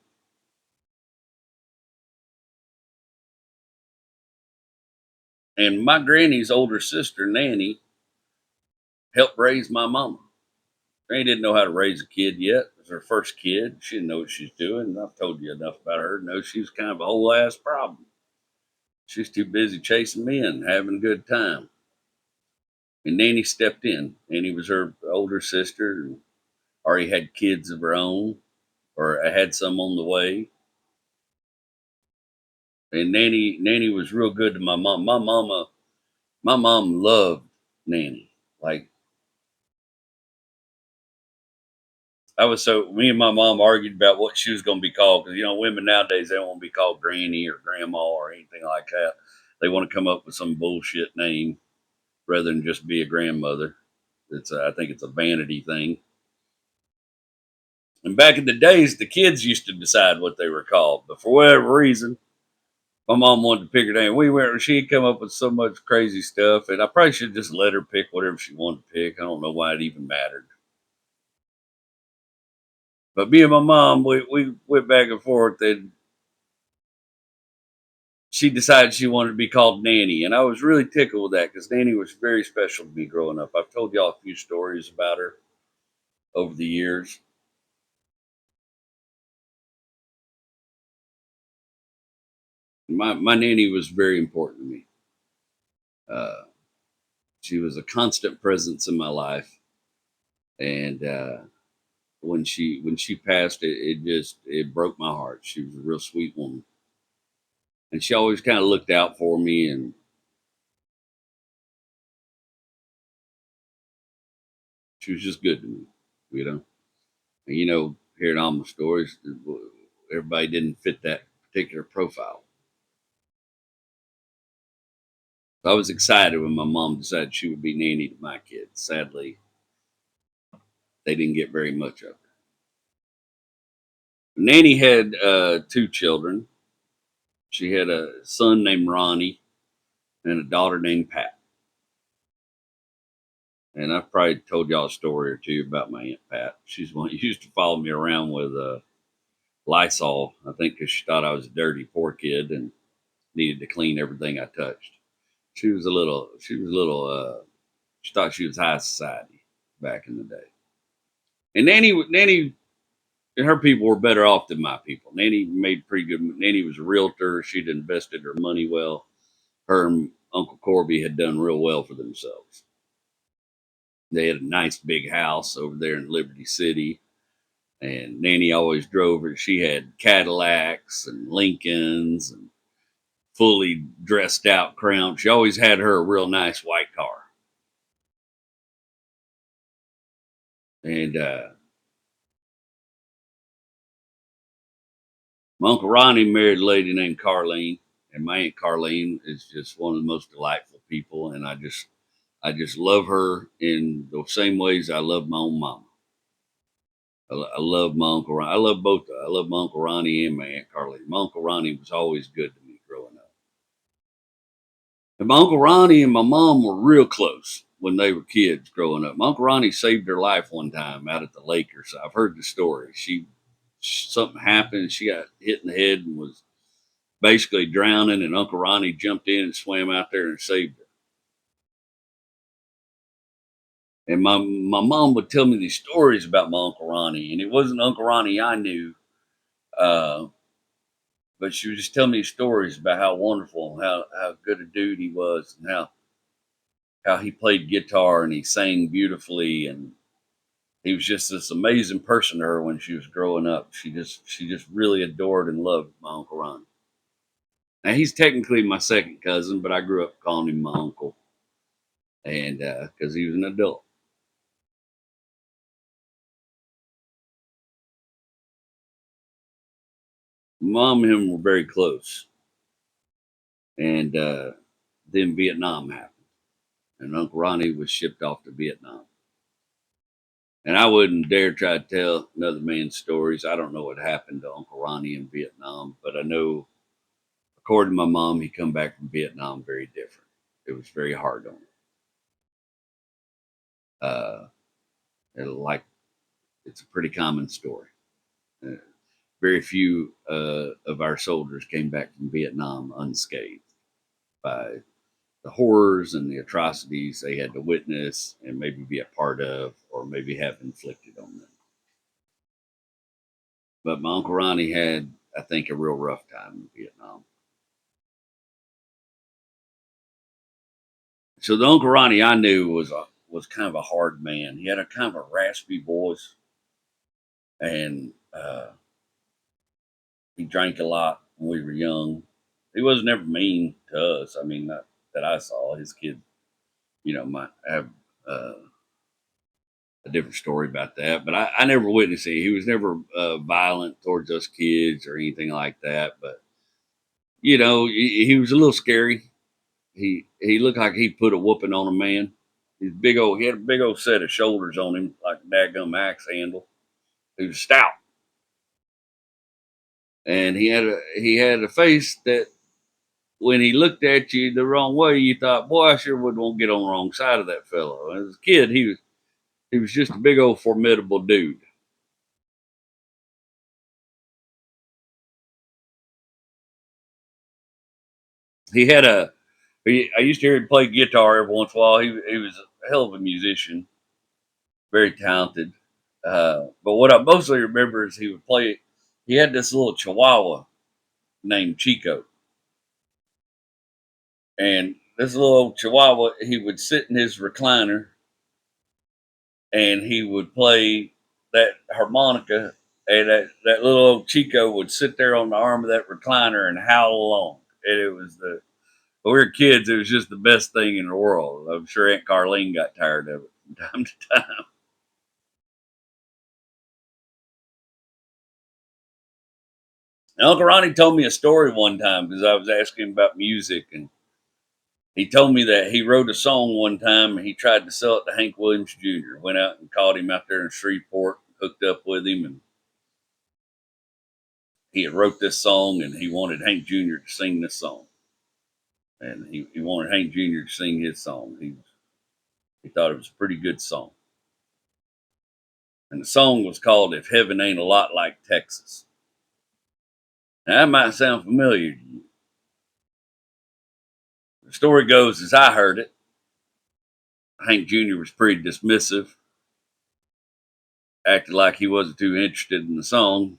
And my granny's older sister, Nanny, helped raise my mama. Granny didn't know how to raise a kid yet. It was her first kid. She didn't know what she was doing. And I've told you enough about her to know she was kind of a whole ass problem. She was too busy chasing men, having a good time. And Nanny stepped in. Nanny was her older sister and already had kids of her own, or I had some on the way. And Nanny was real good to my mom. My mom loved Nanny. Like me and my mom argued about what she was going to be called because, you know, women nowadays, they don't want to be called granny or grandma or anything like that. They want to come up with some bullshit name rather than just be a grandmother. I think it's a vanity thing. And back in the days, the kids used to decide what they were called, but for whatever reason, my mom wanted to pick her name. She'd come up with so much crazy stuff, and I probably should just let her pick whatever she wanted to pick. I don't know why it even mattered. But me and my mom, we went back and forth, and she decided she wanted to be called Nanny. And I was really tickled with that because Nanny was very special to me growing up. I've told y'all a few stories about her over the years. My Nanny was very important to me. Uh, she was a constant presence in my life. And when she passed, it broke my heart. She was a real sweet woman. And she always kind of looked out for me, and she was just good to me, you know. And, you know, hearing all my stories, everybody didn't fit that particular profile. So I was excited when my mom decided she would be Nanny to my kids. Sadly, they didn't get very much of her. Nanny had two children. She had a son named Ronnie and a daughter named Pat. And I've probably told y'all a story or two about my Aunt Pat. She's one who used to follow me around with Lysol, I think because she thought I was a dirty poor kid and needed to clean everything I touched. She thought she was high society back in the day. And Nanny and her people were better off than my people. Nanny made pretty good. Nanny was a realtor. She'd invested her money well. Her and Uncle Corby had done real well for themselves. They had a nice big house over there in Liberty City, and Nanny always drove her. She had Cadillacs and Lincolns and fully dressed out crown. She always had her a real nice white car. And my Uncle Ronnie married a lady named Carlene, and my Aunt Carlene is just one of the most delightful people. And I just love her in the same ways I love my own mama. I love my Uncle Ronnie. I love both. I love my Uncle Ronnie and my Aunt Carlene. My Uncle Ronnie was always good to me growing up. And my Uncle Ronnie and my mom were real close when they were kids growing up. My Uncle Ronnie saved her life one time out at the lake or so. I've heard the story. Something happened. She got hit in the head and was basically drowning, and Uncle Ronnie jumped in and swam out there and saved her. And my mom would tell me these stories about my Uncle Ronnie, and it wasn't Uncle Ronnie I knew, uh, but she would just tell me stories about how wonderful and how good a dude he was, and how he played guitar and he sang beautifully, and he was just this amazing person to her when she was growing up. She just really adored and loved my Uncle Ronnie. Now he's technically my second cousin, but I grew up calling him my uncle, and because he was an adult. Mom and him were very close, and then Vietnam happened, and Uncle Ronnie was shipped off to Vietnam. And I wouldn't dare try to tell another man's stories. I don't know what happened to Uncle Ronnie in Vietnam, but I know, according to my mom, he come back from Vietnam very different. It was very hard on him. Uh, like it's a pretty common story. Uh, Very few of our soldiers came back from Vietnam unscathed by the horrors and the atrocities they had to witness and maybe be a part of, or maybe have inflicted on them. But my Uncle Ronnie had, I think, a real rough time in Vietnam. So the Uncle Ronnie I knew was kind of a hard man. He had a kind of a raspy voice, and he drank a lot when we were young. He was never mean to us. I mean, not that I saw. His kids, might have uh, a different story about that, but I never witnessed it. He was never violent towards us kids or anything like that. But he was a little scary. He looked like he put a whooping on a man. He had a big old set of shoulders on him, like a daggum axe handle. He was stout, and he had a face that when he looked at you the wrong way, you thought, "Boy, I sure wouldn't want to get on the wrong side of that fellow." As a kid, he was just a big old formidable dude. He had a. I used to hear him play guitar every once in a while. He was a hell of a musician, very talented. But what I mostly remember is he would play. He had this little Chihuahua named Chico, and this little Chihuahua, he would sit in his recliner and he would play that harmonica, and that little old Chico would sit there on the arm of that recliner and howl along. And it was when we were kids, it was just the best thing in the world. I'm sure Aunt Carlene got tired of it from time to time. And Uncle Ronnie told me a story one time because I was asking him about music, and he told me that he wrote a song one time and he tried to sell it to Hank Williams Jr. Went out and caught him out there in Shreveport, hooked up with him, and he had wrote this song and he wanted Hank Jr. to sing this song. And he wanted Hank Jr. to sing his song. He thought it was a pretty good song. And the song was called If Heaven Ain't a Lot Like Texas. Now that might sound familiar to you. The story goes as I heard it, Hank Jr. was pretty dismissive. acted like he wasn't too interested in the song.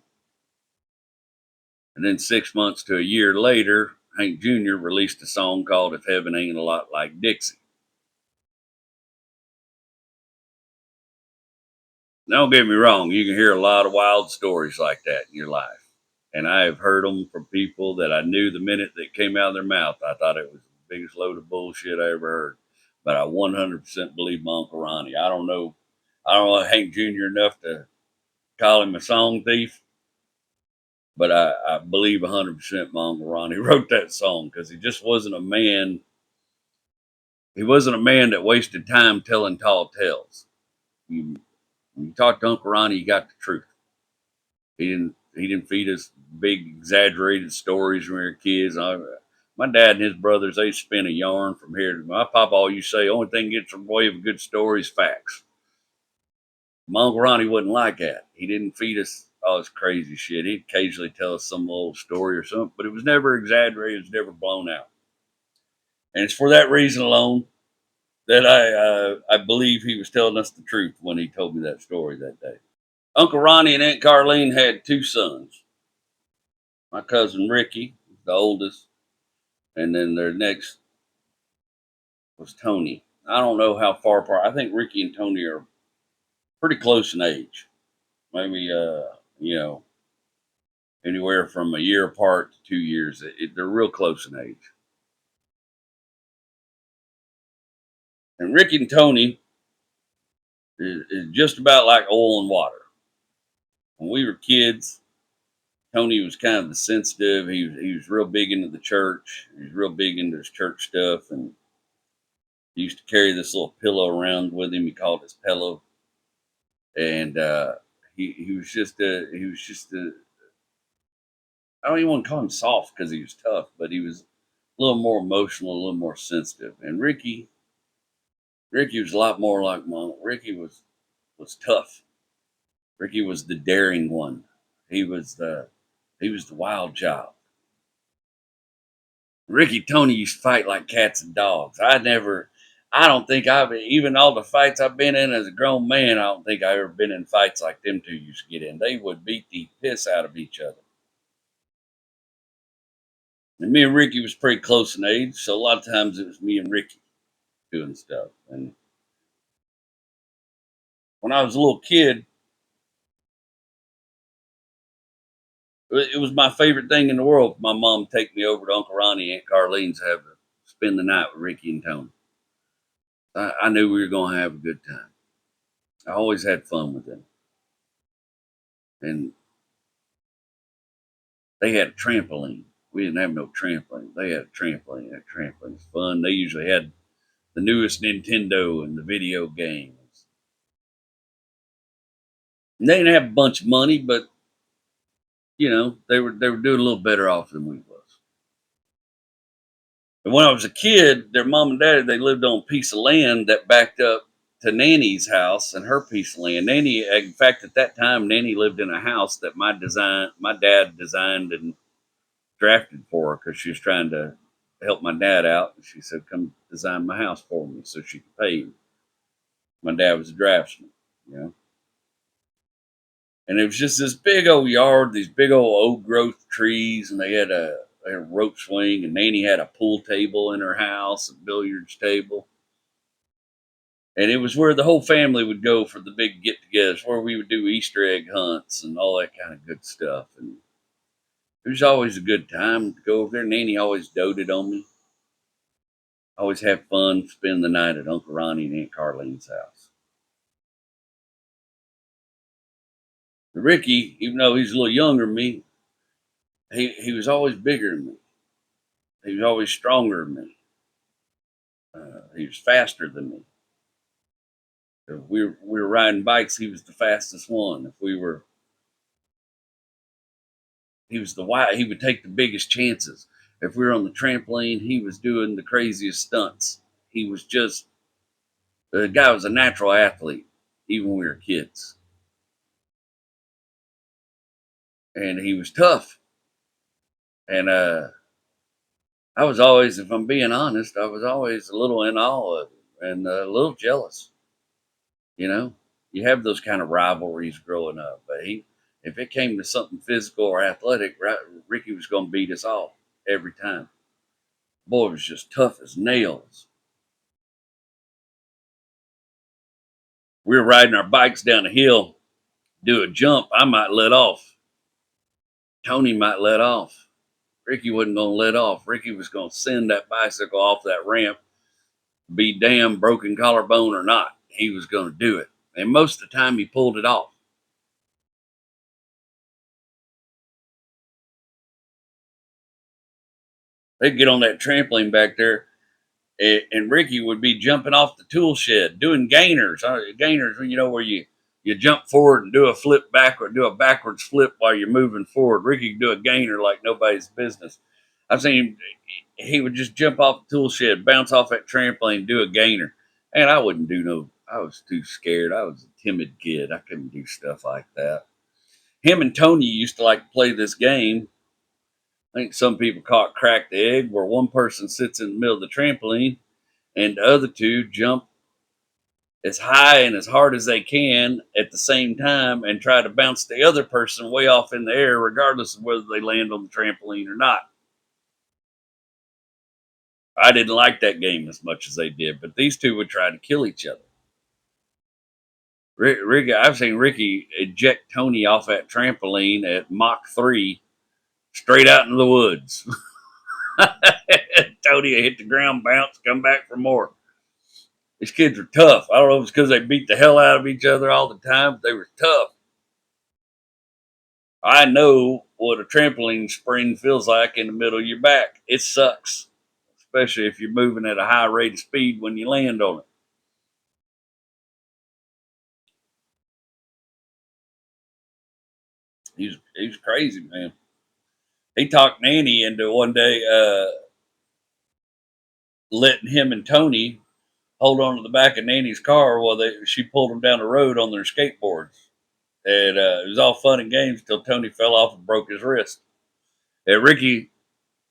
And then 6 months to a year later, Hank Jr. released a song called If Heaven Ain't a Lot Like Dixie. Now, don't get me wrong, you can hear a lot of wild stories like that in your life. And I have heard them from people that I knew the minute that came out of their mouth. I thought it was the biggest load of bullshit I ever heard. But I 100% believe my Uncle Ronnie. I don't know Hank Jr. enough to call him a song thief, but I believe 100% my Uncle Ronnie wrote that song because he just wasn't a man. He wasn't a man that wasted time telling tall tales. When you talk to Uncle Ronnie, you got the truth. He didn't feed us big exaggerated stories when we were kids. My dad and his brothers, they spin a yarn from here to my papa. All you say, only thing gets in the way of a good story is facts. My Uncle Ronnie wasn't like that. He didn't feed us all this crazy shit. He'd occasionally tell us some old story or something, but it was never exaggerated. It was never blown out. And it's for that reason alone that I believe he was telling us the truth when he told me that story that day. Uncle Ronnie and Aunt Carlene had two sons. My cousin Ricky, the oldest, and then their next was Tony. I don't know how far apart. I think Ricky and Tony are pretty close in age. Maybe anywhere from a year apart to 2 years. They're real close in age. And Ricky and Tony is just about like oil and water. When we were kids, Tony was kind of the sensitive. He was real big into the church. He was real big into his church stuff, and he used to carry this little pillow around with him. He called it his pillow, and he was just a I don't even want to call him soft because he was tough, but he was a little more emotional, a little more sensitive. And Ricky was a lot more like Mom. Ricky was tough. Ricky was the daring one. He was the wild child. Ricky Tony used to fight like cats and dogs. I don't think I've even all the fights I've been in as a grown man. I don't think I've ever been in fights like them two used to get in. They would beat the piss out of each other. And me and Ricky was pretty close in age, so a lot of times it was me and Ricky doing stuff. And when I was a little kid, it was my favorite thing in the world for my mom to take me over to Uncle Ronnie and Aunt Carlene's to have to spend the night with Ricky and Tony. I knew we were going to have a good time. I always had fun with them. And they had a trampoline. We didn't have no trampoline. They had a trampoline. That trampoline was fun. They usually had the newest Nintendo and the video games. And they didn't have a bunch of money, but they were doing a little better off than we was. And when I was a kid, their mom and dad, they lived on a piece of land that backed up to Nanny's house and her piece of land. Nanny, in fact, at that time, Nanny lived in a house that my dad designed and drafted for her because she was trying to help my dad out. And she said, "Come design my house for me," so she could pay him. My dad was a draftsman, you know. And it was just this big old yard, these big old old growth trees, and they had a rope swing, and Nanny had a pool table in her house, a billiards table. And it was where the whole family would go for the big get togethers, where we would do Easter egg hunts and all that kind of good stuff. And it was always a good time to go over there. Nanny always doted on me. Always have fun spending the night at Uncle Ronnie and Aunt Carlene's house. Ricky, even though he's a little younger than me, he was always bigger than me. He was always stronger than me. He was faster than me. If we were riding bikes, he was the fastest one. If we were, he was the wild. He would take the biggest chances. If we were on the trampoline, he was doing the craziest stunts. He was just the guy was a natural athlete, even when we were kids, and he was tough. And I was always, if I'm being honest, I was always a little in awe of him and a little jealous. You know, You have those kind of rivalries growing up. But if it came to something physical or athletic, Ricky was going to beat us all every time. Boy was just tough as nails. We were riding our bikes down a hill, do a jump. I might let off. Tony might let off. Ricky wasn't going to let off. Ricky was going to send that bicycle off that ramp, be damn broken collarbone or not. He was going to do it. And most of the time, he pulled it off. They'd get on that trampoline back there, and Ricky would be jumping off the tool shed, doing gainers. Gainers, where you jump forward and do a flip backward, do a backwards flip while you're moving forward. Ricky could do a gainer like nobody's business. I've seen him, he would just jump off the tool shed, bounce off that trampoline, do a gainer. And I wouldn't do no, I was too scared. I was a timid kid. I couldn't do stuff like that. Him and Tony used to like to play this game. I think some people call it crack the egg, where one person sits in the middle of the trampoline and the other two jump as high and as hard as they can at the same time and try to bounce the other person way off in the air, regardless of whether they land on the trampoline or not. I didn't like that game as much as they did, but these two would try to kill each other. Ricky, I've seen Ricky eject Tony off that trampoline at Mach 3 straight out into the woods. Tony hit the ground, bounce, come back for more. These kids are tough. I don't know if it's because they beat the hell out of each other all the time, but they were tough. I know what a trampoline spring feels like in the middle of your back. It sucks, especially if you're moving at a high rate of speed when you land on it. He's crazy, man. He talked Nanny into one day letting him and Tony hold on to the back of Nanny's car while she pulled them down the road on their skateboards. And it was all fun and games till Tony fell off and broke his wrist. And Ricky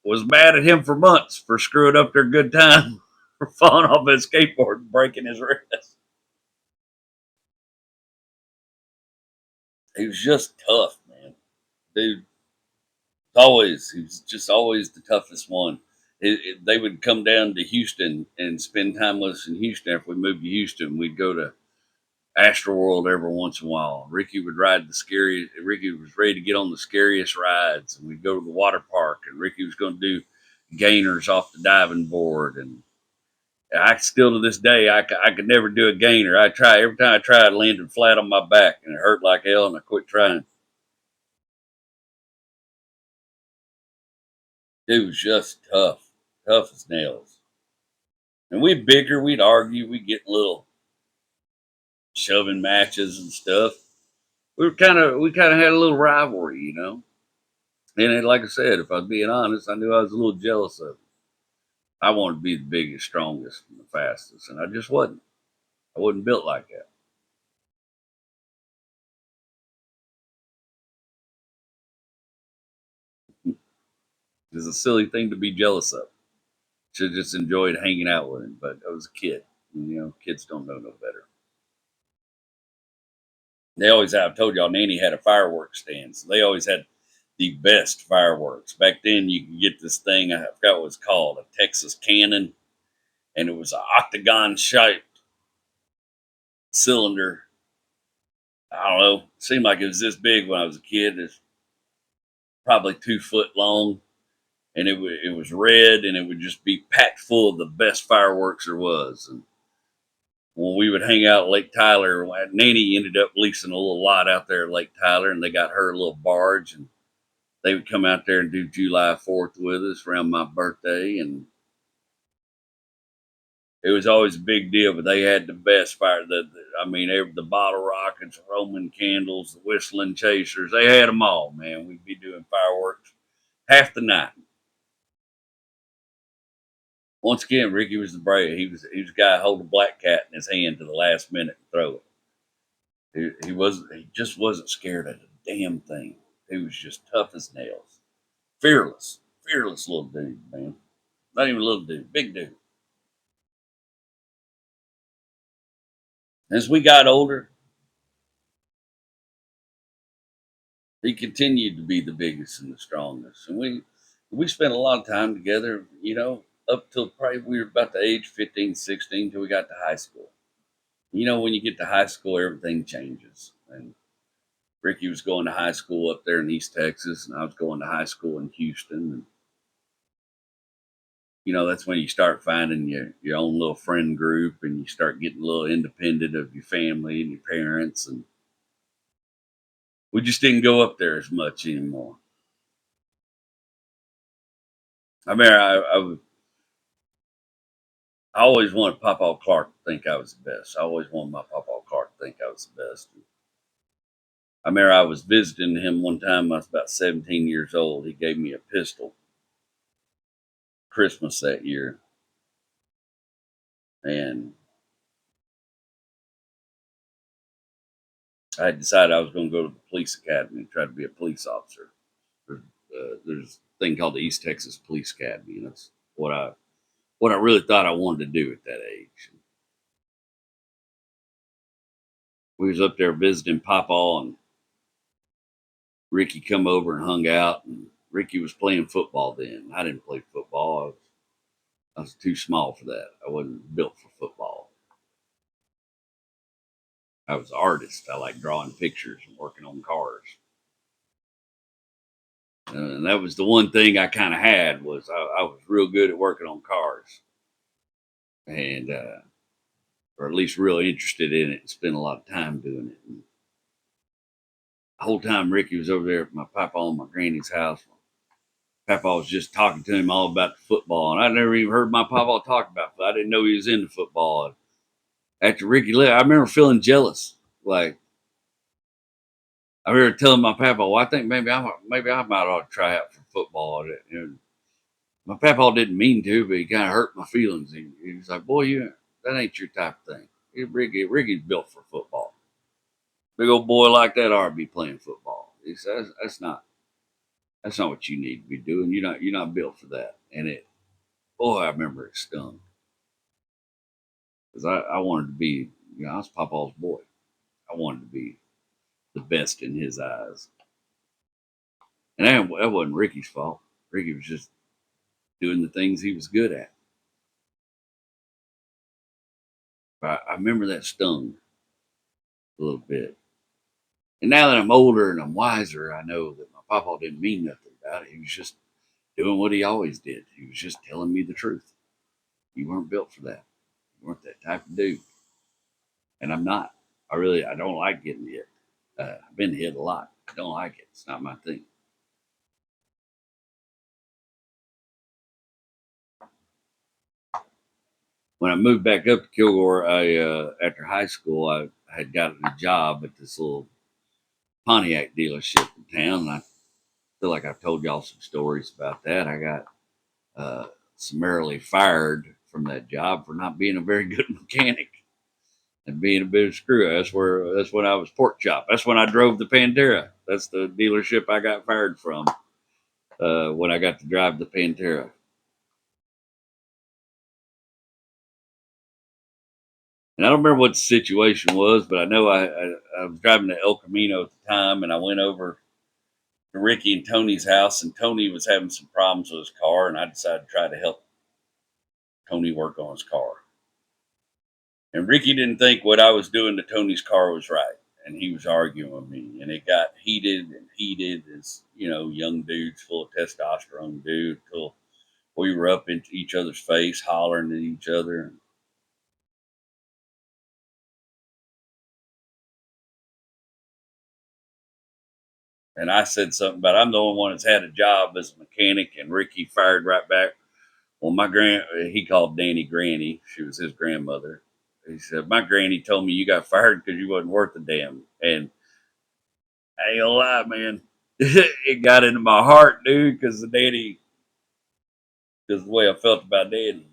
was mad at him for months for screwing up their good time, for falling off his skateboard and breaking his wrist. He was just tough, man. Dude, he was just always the toughest one. They would come down to Houston and spend time with us in Houston. If we moved to Houston, we'd go to Astroworld every once in a while. Ricky would ride the scariest. Ricky was ready to get on the scariest rides, and we'd go to the water park. And Ricky was going to do gainers off the diving board. And I still to this day, I could never do a gainer. I try every time I tried, I landed flat on my back, and it hurt like hell, and I quit trying. It was just tough as nails. And we'd bicker, we'd argue, we'd get little shoving matches and stuff. We kind of had a little rivalry. And like I said, if I was being honest, I knew I was a little jealous of him. I wanted to be the biggest, strongest, and the fastest, and I just wasn't. I wasn't built like that. It's a silly thing to be jealous of. Should just enjoyed hanging out with him, but I was a kid. Kids don't know no better. They always have. I told y'all, Nanny had a fireworks stand, so they always had the best fireworks. Back then, you could get this thing. I forgot what it's called, a Texas cannon, and it was an octagon shaped cylinder. I don't know. It seemed like it was this big when I was a kid. It's probably 2 foot long, and it was red, and it would just be packed full of the best fireworks there was. And when we would hang out at Lake Tyler, Nanny ended up leasing a little lot out there at Lake Tyler, and they got her a little barge, and they would come out there and do July 4th with us around my birthday, and it was always a big deal. But they had the best fire. The bottle rockets, Roman candles, the whistling chasers. They had them all, man. We'd be doing fireworks half the night. Once again, Ricky was the brave. He was the guy holding a black cat in his hand to the last minute and throw it. He just wasn't scared of a damn thing. He was just tough as nails, fearless little dude, man. Not even a little dude, big dude. As we got older, he continued to be the biggest and the strongest. And we spent a lot of time together, up till probably we were about the age 15, 16 till we got to high school. When you get to high school, everything changes. And Ricky was going to high school up there in East Texas, and I was going to high school in Houston. And that's when you start finding your own little friend group, and you start getting a little independent of your family and your parents. And we just didn't go up there as much anymore. I mean, I always wanted Papa Clark to think I was the best. I always wanted my Papa Clark to think I was the best. I remember I was visiting him one time. I was about 17 years old. He gave me a pistol Christmas that year, and I decided I was going to go to the police academy and try to be a police officer. There's a thing called the East Texas Police Academy, and that's what I really thought I wanted to do at that age. We was up there visiting Papa, and Ricky come over and hung out, and Ricky was playing football then. I didn't play football. I was too small for that. I wasn't built for football. I was an artist. I like drawing pictures and working on cars. And that was the one thing I kind of had was I was real good at working on cars, and or at least real interested in it and spent a lot of time doing it. And the whole time Ricky was over there at my papa and my granny's house, Papa was just talking to him all about the football, and I never even heard my papa talk about it. I didn't know he was into football. And after Ricky left, I remember feeling jealous. Like I remember telling my papa, "Well, I think maybe I might ought to try out for football." And my papa didn't mean to, but he kind of hurt my feelings. He was like, "Boy, that ain't your type of thing. Ricky's built for football. Big old boy like that ought to be playing football." He says, "That's not what you need to be doing. You're not built for that." And I remember it stung because I wanted to be, I was Papa's boy. I wanted to be the best in his eyes, and that wasn't Ricky's fault. Ricky was just doing the things he was good at. But I remember that stung a little bit. And now that I'm older and I'm wiser, I know that my papa didn't mean nothing about it. He was just doing what he always did. He was just telling me the truth. You weren't built for that. You weren't that type of dude. And I'm not. I don't like getting hit. I've been hit a lot. I don't like it. It's not my thing. When I moved back up to Kilgore, after high school, I had gotten a job at this little Pontiac dealership in town. And I feel like I've told y'all some stories about that. I got summarily fired from that job for not being a very good mechanic and being a bit of screw. That's when I was pork chop. That's when I drove the Pantera. That's the dealership I got fired from when I got to drive the Pantera. And I don't remember what the situation was, but I know I was driving to El Camino at the time, and I went over to Ricky and Tony's house, and Tony was having some problems with his car, and I decided to try to help Tony work on his car. And Ricky didn't think what I was doing to Tony's car was right, and he was arguing with me, and it got heated and heated as young dudes full of testosterone dude until we were up into each other's face, hollering at each other. And I said something about I'm the only one that's had a job as a mechanic, and Ricky fired right back. Well, he called Danny Granny. She was his grandmother. He said, "My granny told me you got fired because you wasn't worth a damn." And I ain't gonna lie, man. It got into my heart, dude, because the way I felt about Daddy,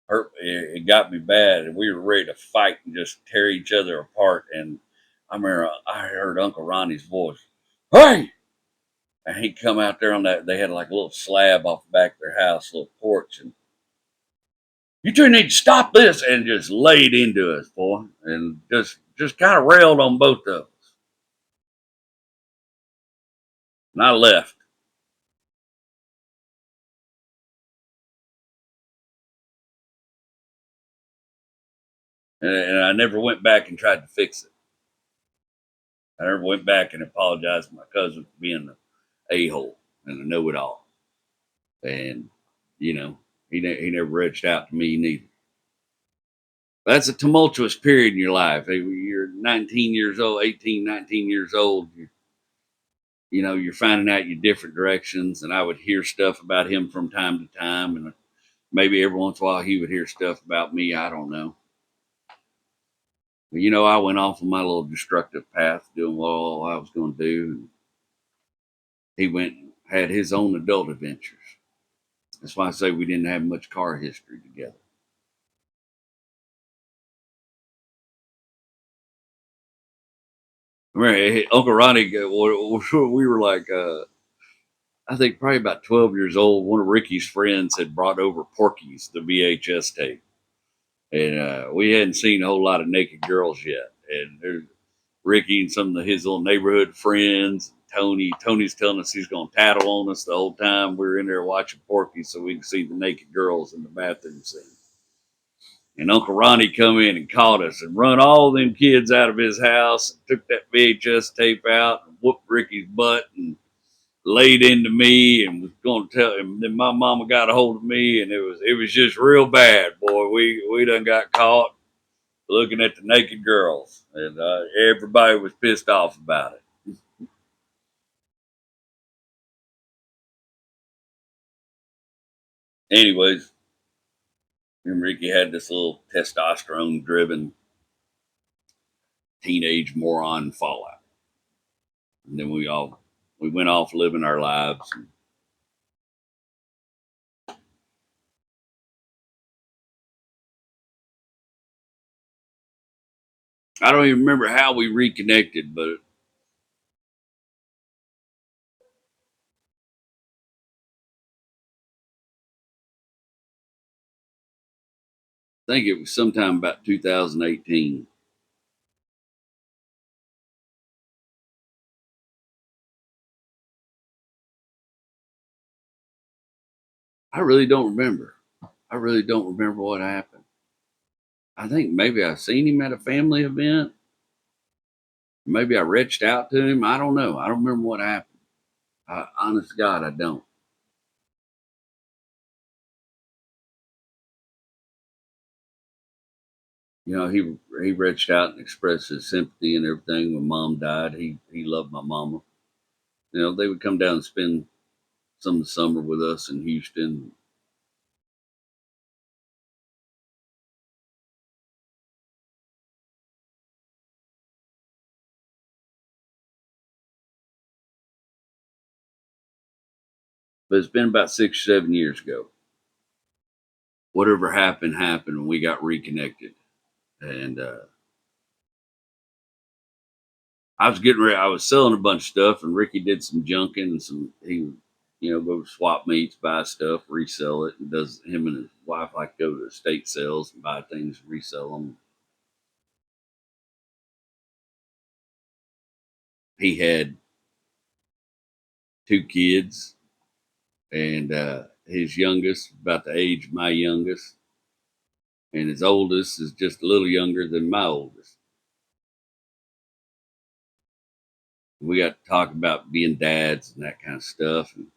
hurt. It got me bad, and we were ready to fight and just tear each other apart. And I remember I heard Uncle Ronnie's voice, "Hey!" And he come out there on that. They had like a little slab off the back of their house, a little porch, and "You two need to stop this," and just laid into us, boy, and just kind of railed on both of us. And I left. And I never went back and tried to fix it. I never went back and apologized to my cousin for being an a-hole and a know-it-all. And, you know, he never reached out to me neither. That's a tumultuous period in your life. You're 19 years old, 18, 19 years old. You know, you're finding out your different directions. And I would hear stuff about him from time to time. And maybe every once in a while he would hear stuff about me. I don't know. But, you know, I went off on my little destructive path, doing what all I was going to do. And he went and had his own adult adventures. That's why I say we didn't have much car history together. I remember Uncle Ronnie, we were like, I think probably about 12 years old. One of Ricky's friends had brought over Porky's, the VHS tape. And we hadn't seen a whole lot of naked girls yet. And there's Ricky and some of his little neighborhood friends. Tony's telling us he's going to tattle on us the whole time. We were in there watching Porky so we can see the naked girls in the bathroom scene. And Uncle Ronnie come in and caught us and run all them kids out of his house and took that VHS tape out and whooped Ricky's butt and laid into me and was going to tell him. Then my mama got a hold of me and it was just real bad, boy. We done got caught looking at the naked girls and everybody was pissed off about it. Anyways, me and Ricky had this little testosterone driven teenage moron fallout. And then we went off living our lives. And I don't even remember how we reconnected, but I think it was sometime about 2018. I really don't remember. I really don't remember what happened. I think maybe I seen him at a family event. Maybe I reached out to him. I don't know. I don't remember what happened. Honest to God, I don't. You know, he reached out and expressed his sympathy and everything when Mom died. He loved my mama. You know, they would come down and spend some of the summer with us in Houston. But it's been about 6 or 7 years ago. Whatever happened happened, and we got reconnected. And I was getting ready. I was selling a bunch of stuff, and Ricky did some junking and some. He, you know, go to swap meets, buy stuff, resell it, and does him and his wife like go to estate sales and buy things, resell them. He had 2 kids, and his youngest about the age of my youngest, and his oldest is just a little younger than my oldest. We got to talk about being dads and that kind of stuff. And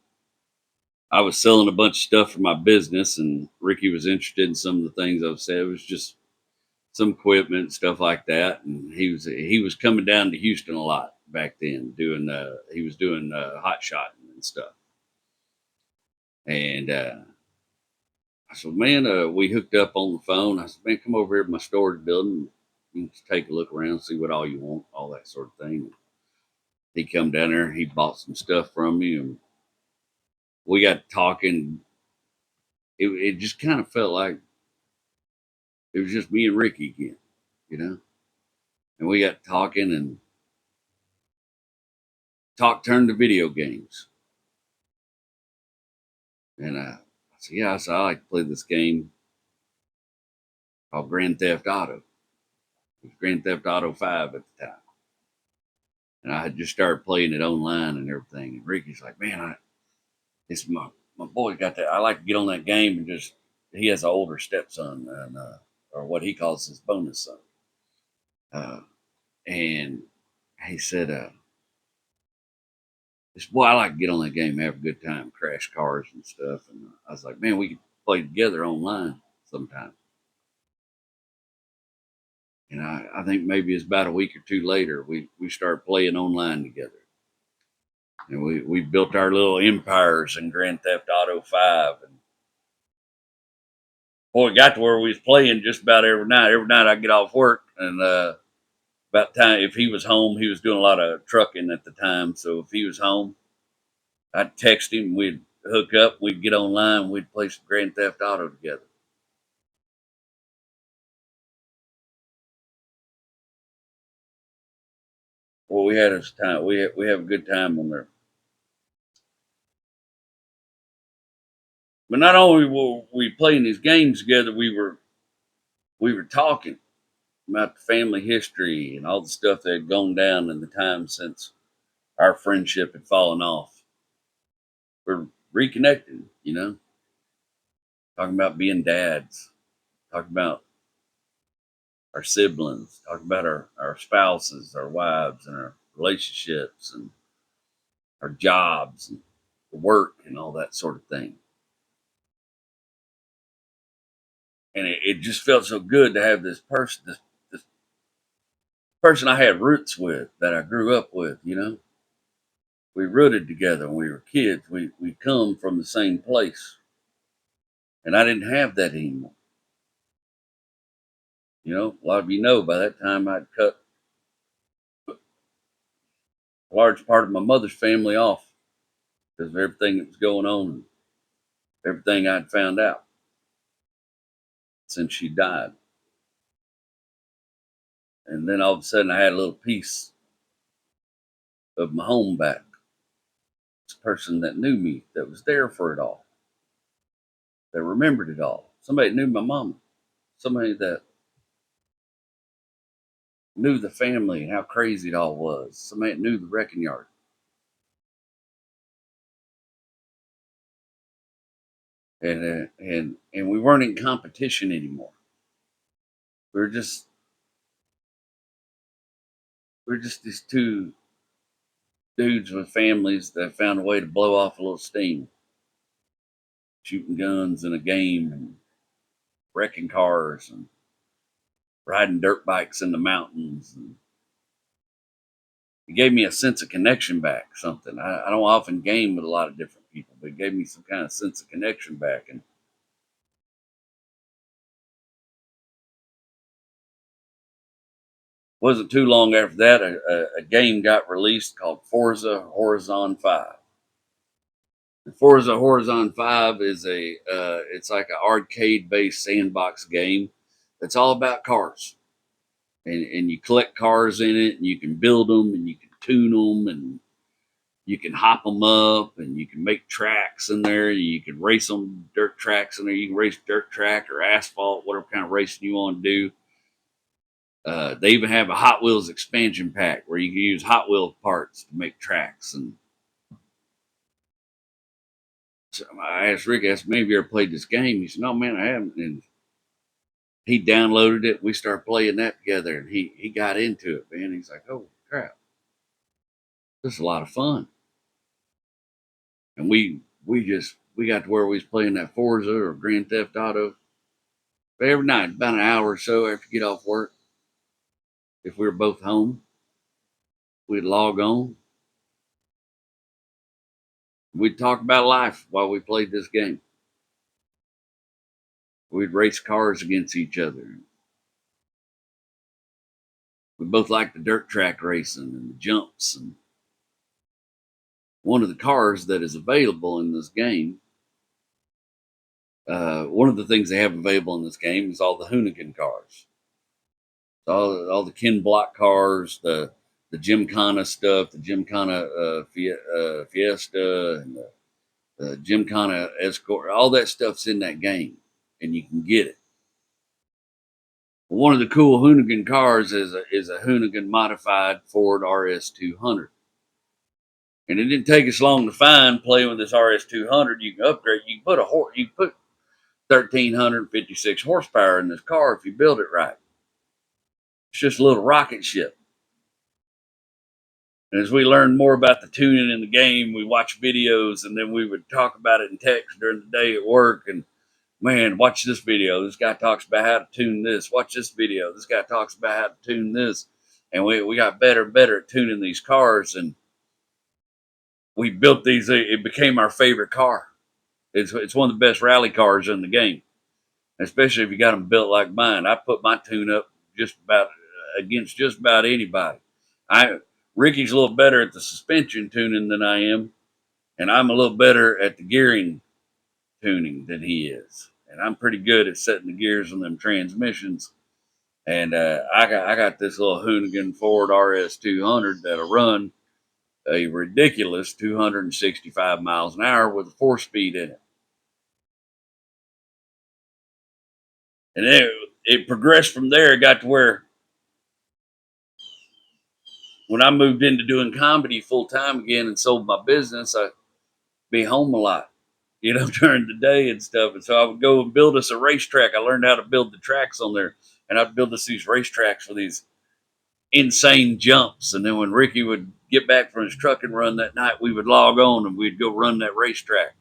I was selling a bunch of stuff for my business, and Ricky was interested in some of the things I was saying. It was just some equipment, stuff like that. And he was coming down to Houston a lot back then, doing he was doing hot shotting and stuff. And I said, man, we hooked up on the phone. I said, man, come over here to my storage building. You can just take a look around, see what all you want, all that sort of thing. He come down there, he bought some stuff from me, and we got talking. It just kind of felt like it was just me and Ricky again, you know. And we got talking, and talk turned to video games. And I said, yeah, I said, I like to play this game called Grand Theft Auto. It was Grand Theft Auto 5 at the time. And I had just started playing it online and everything. And Ricky's like, man, it's my boy got that. I like to get on that game and just. He has an older stepson, and or what he calls his bonus son. And he said, this boy, I like to get on that game, have a good time, crash cars and stuff. And I was like, man, we could play together online sometime. And I think maybe it's about a week or two later, we started playing online together. And we built our little empires in Grand Theft Auto 5. And boy, it got to where we was playing just about every night. Every night I get off work, and about time, if he was home, he was doing a lot of trucking at the time. So if he was home, I'd text him, we'd hook up, we'd get online, we'd play some Grand Theft Auto together. Well, we had us time. We have a good time on there. But not only were we playing these games together, we were talking about the family history and all the stuff that had gone down in the time since our friendship had fallen off. We're reconnecting, talking about being dads, talking about our siblings, talking about our spouses, our wives, and our relationships and our jobs and work and all that sort of thing. And it just felt so good to have this person I had roots with, that I grew up with. We rooted together when we were kids. We come from the same place. And I didn't have that anymore. A lot of you know by that time I'd cut a large part of my mother's family off because of everything that was going on and everything I'd found out since she died. And then all of a sudden I had a little piece of my home back. This person that knew me, that was there for it all, that remembered it all. Somebody that knew my mama. Somebody that knew the family and how crazy it all was. Somebody that knew the wrecking yard. And we weren't in competition anymore. We were just these two dudes with families that found a way to blow off a little steam, shooting guns in a game and wrecking cars and riding dirt bikes in the mountains. And it gave me a sense of connection back. Something I don't often game with a lot of different people, but it gave me some kind of sense of connection back. And wasn't too long after that, a game got released called Forza Horizon 5. The Forza Horizon 5 is it's like an arcade-based sandbox game. It's all about cars, and you collect cars in it, and you can build them, and you can tune them, and you can hop them up, and you can make tracks in there. You can race on dirt tracks in there. You can race dirt track or asphalt, whatever kind of racing you want to do. They even have a Hot Wheels expansion pack where you can use Hot Wheels parts to make tracks. And so I asked Rick, maybe you ever played this game? He said, no, man, I haven't. And he downloaded it. We started playing that together, and he got into it, man. He's like, oh, crap. This is a lot of fun. And we got to where we was playing that Forza or Grand Theft Auto every night, about an hour or so after we get off work. If we were both home, we'd log on. We'd talk about life while we played this game. We'd race cars against each other. We both liked the dirt track racing and the jumps. And one of the cars that is available in this game, one of the things they have available in this game is all the Hoonigan cars. All the Ken Block cars, the Gymkhana stuff, the Gymkhana Fiesta, and the Gymkhana Escort. All that stuff's in that game, and you can get it. One of the cool Hoonigan cars is a Hoonigan modified Ford RS200. And it didn't take us long to find, playing with this RS200, you can upgrade. You can put 1,356 horsepower in this car if you build it right. It's just a little rocket ship. And as we learned more about the tuning in the game, we watched videos, and then we would talk about it in text during the day at work. And man, watch this video. This guy talks about how to tune this. Watch this video. This guy talks about how to tune this. And we got better and better at tuning these cars. And we built these. It became our favorite car. It's one of the best rally cars in the game, especially if you got them built like mine. I put my tune up just about against just about anybody. Ricky's a little better at the suspension tuning than I am, and I'm a little better at the gearing tuning than he is. And I'm pretty good at setting the gears on them transmissions. And I got this little Hoonigan Ford RS200 that'll run a ridiculous 265 miles an hour with a 4-speed in it. And it progressed from there. It got to where when I moved into doing comedy full time again and sold my business, I'd be home a lot, during the day and stuff. And so I would go and build us a racetrack. I learned how to build the tracks on there, and I'd build us these racetracks with these insane jumps. And then when Ricky would get back from his trucking run that night, we would log on and we'd go run that racetrack.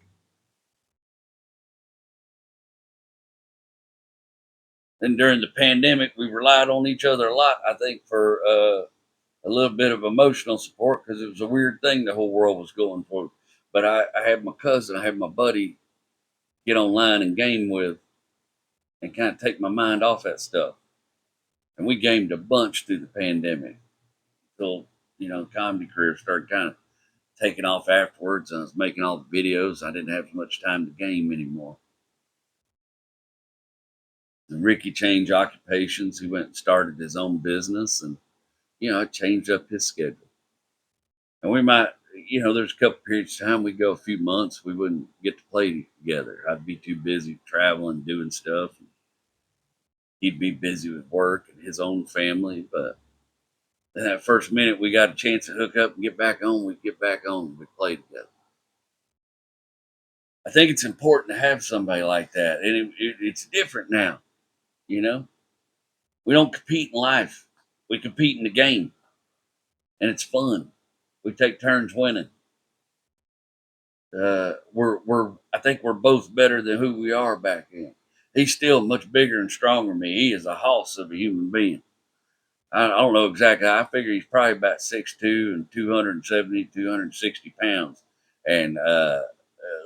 Then during the pandemic, we relied on each other a lot, I think, for a little bit of emotional support, because it was a weird thing the whole world was going through. But I had my cousin, I had my buddy get online and game with and kind of take my mind off that stuff. And we gamed a bunch through the pandemic until, comedy career started kind of taking off afterwards. And I was making all the videos. I didn't have as much time to game anymore. And Ricky changed occupations. He went and started his own business, and, it changed up his schedule. And we might, there's a couple periods of time we go a few months, we wouldn't get to play together. I'd be too busy traveling, doing stuff. He'd be busy with work and his own family. But then that first minute we got a chance to hook up and get back on, we'd get back on, we'd play together. I think it's important to have somebody like that. And it's different now, We don't compete in life. We compete in the game. And it's fun. We take turns winning. I think we're both better than who we are back then. He's still much bigger and stronger than me. He is a hoss of a human being. I don't know exactly. I figure he's probably about 6'2" and 270, 260 pounds. And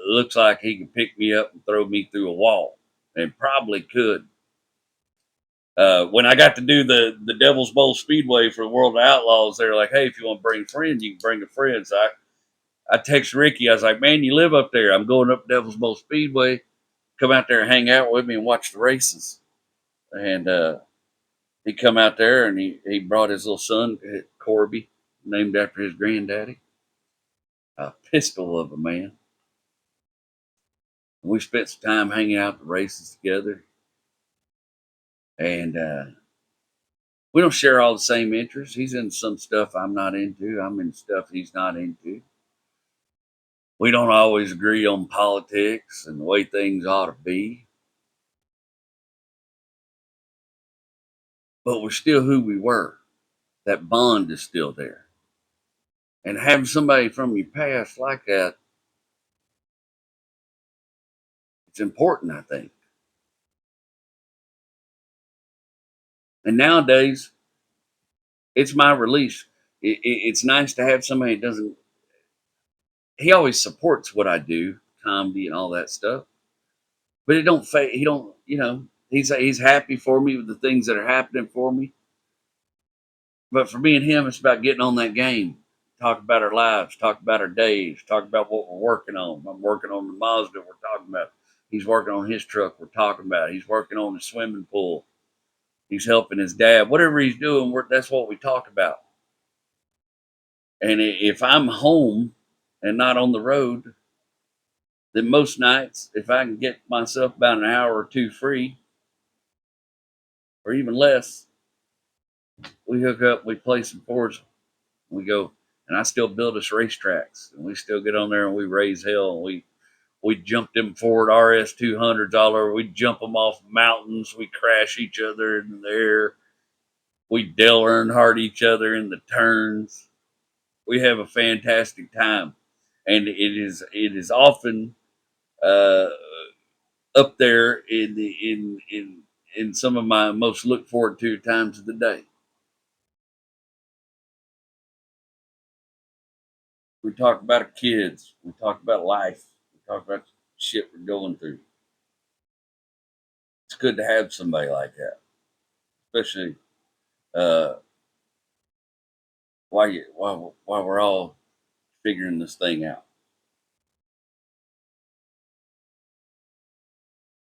looks like he can pick me up and throw me through a wall, and probably could. When I got to do the Devil's Bowl Speedway for the World of Outlaws, they're like, hey, if you want to bring friends, you can bring a friend. So I text Ricky. I was like, man, you live up there. I'm going up Devil's Bowl Speedway. Come out there and hang out with me and watch the races. And he come out there, and he brought his little son, Corby, named after his granddaddy. A pistol of a man. And we spent some time hanging out the races together. And we don't share all the same interests. He's in some stuff I'm not into. I'm in stuff he's not into. We don't always agree on politics and the way things ought to be. But we're still who we were. That bond is still there. And having somebody from your past like that, it's important, I think. And nowadays, it's my release. It's nice to have somebody that doesn't. He always supports what I do, comedy and all that stuff. But it don't. He don't. He's happy for me with the things that are happening for me. But for me and him, it's about getting on that game, talk about our lives, talk about our days, talk about what we're working on. I'm working on the Mazda we're talking about. He's working on his truck we're talking about. He's working on the swimming pool. He's helping his dad. Whatever he's doing, that's what we talk about. And if I'm home and not on the road, then most nights, if I can get myself about an hour or two free, or even less. We hook up, we play some Fords, we go, and I still build us racetracks, and we still get on there and we raise hell. And we jump them Ford RS200s all over. We jump them off mountains. We crash each other in the air. We Dale Earnhardt each other in the turns. We have a fantastic time, and it is often uh, up there in some of my most look forward to times of the day. We talk about our kids. We talk about life. We talk about shit we're going through. It's good to have somebody like that, especially uh, while we're all figuring this thing out.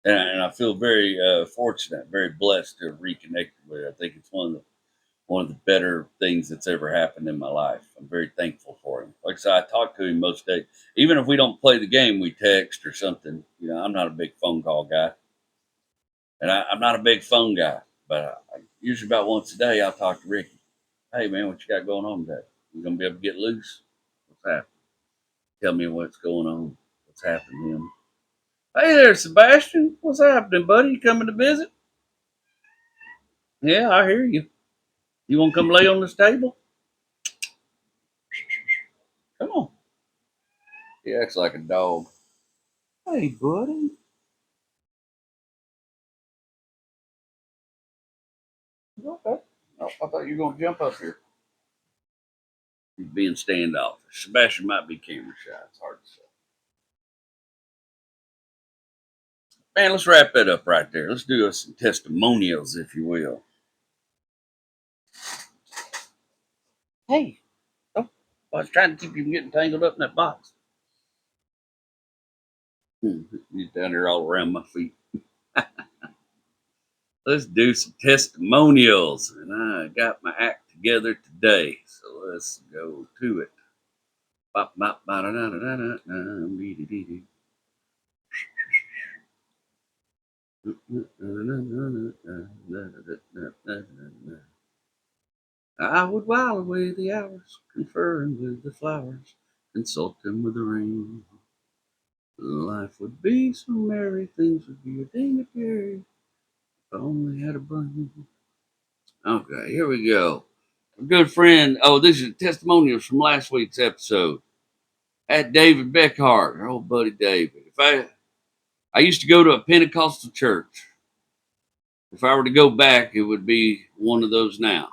And I feel very fortunate, very blessed to have reconnected with her. I think it's one of the better things that's ever happened in my life. I'm very thankful for him. Like I said, I talk to him most days. Even if we don't play the game, we text or something. I'm not a big phone call guy, and I'm not a big phone guy. But usually about once a day, I'll talk to Ricky. Hey man, what you got going on today? You gonna be able to get loose? What's happening? Tell me what's going on. What's happening to him? Hey there, Sebastian. What's happening, buddy? You coming to visit? Yeah, I hear you. You want to come lay on this table? Come on. He acts like a dog. Hey, buddy. Okay. Oh, I thought you were going to jump up here. He's being standoffish. Sebastian might be camera shy. It's hard to say. Man, let's wrap that up right there. Let's do some testimonials, if you will. Hey. Oh, I was trying to keep you from getting tangled up in that box. He's down there all around my feet. Let's do some testimonials. And I got my act together today. So let's go to it. I would while away the hours, conferring with the flowers, consulting with the rain. Life would be so merry, things would be a ding-a-dairy, if I only had a brain. Okay, here we go. A good friend. Oh, this is testimonials from last week's episode. At David Beckhart, our old buddy David. I used to go to a Pentecostal church. If I were to go back, it would be one of those now.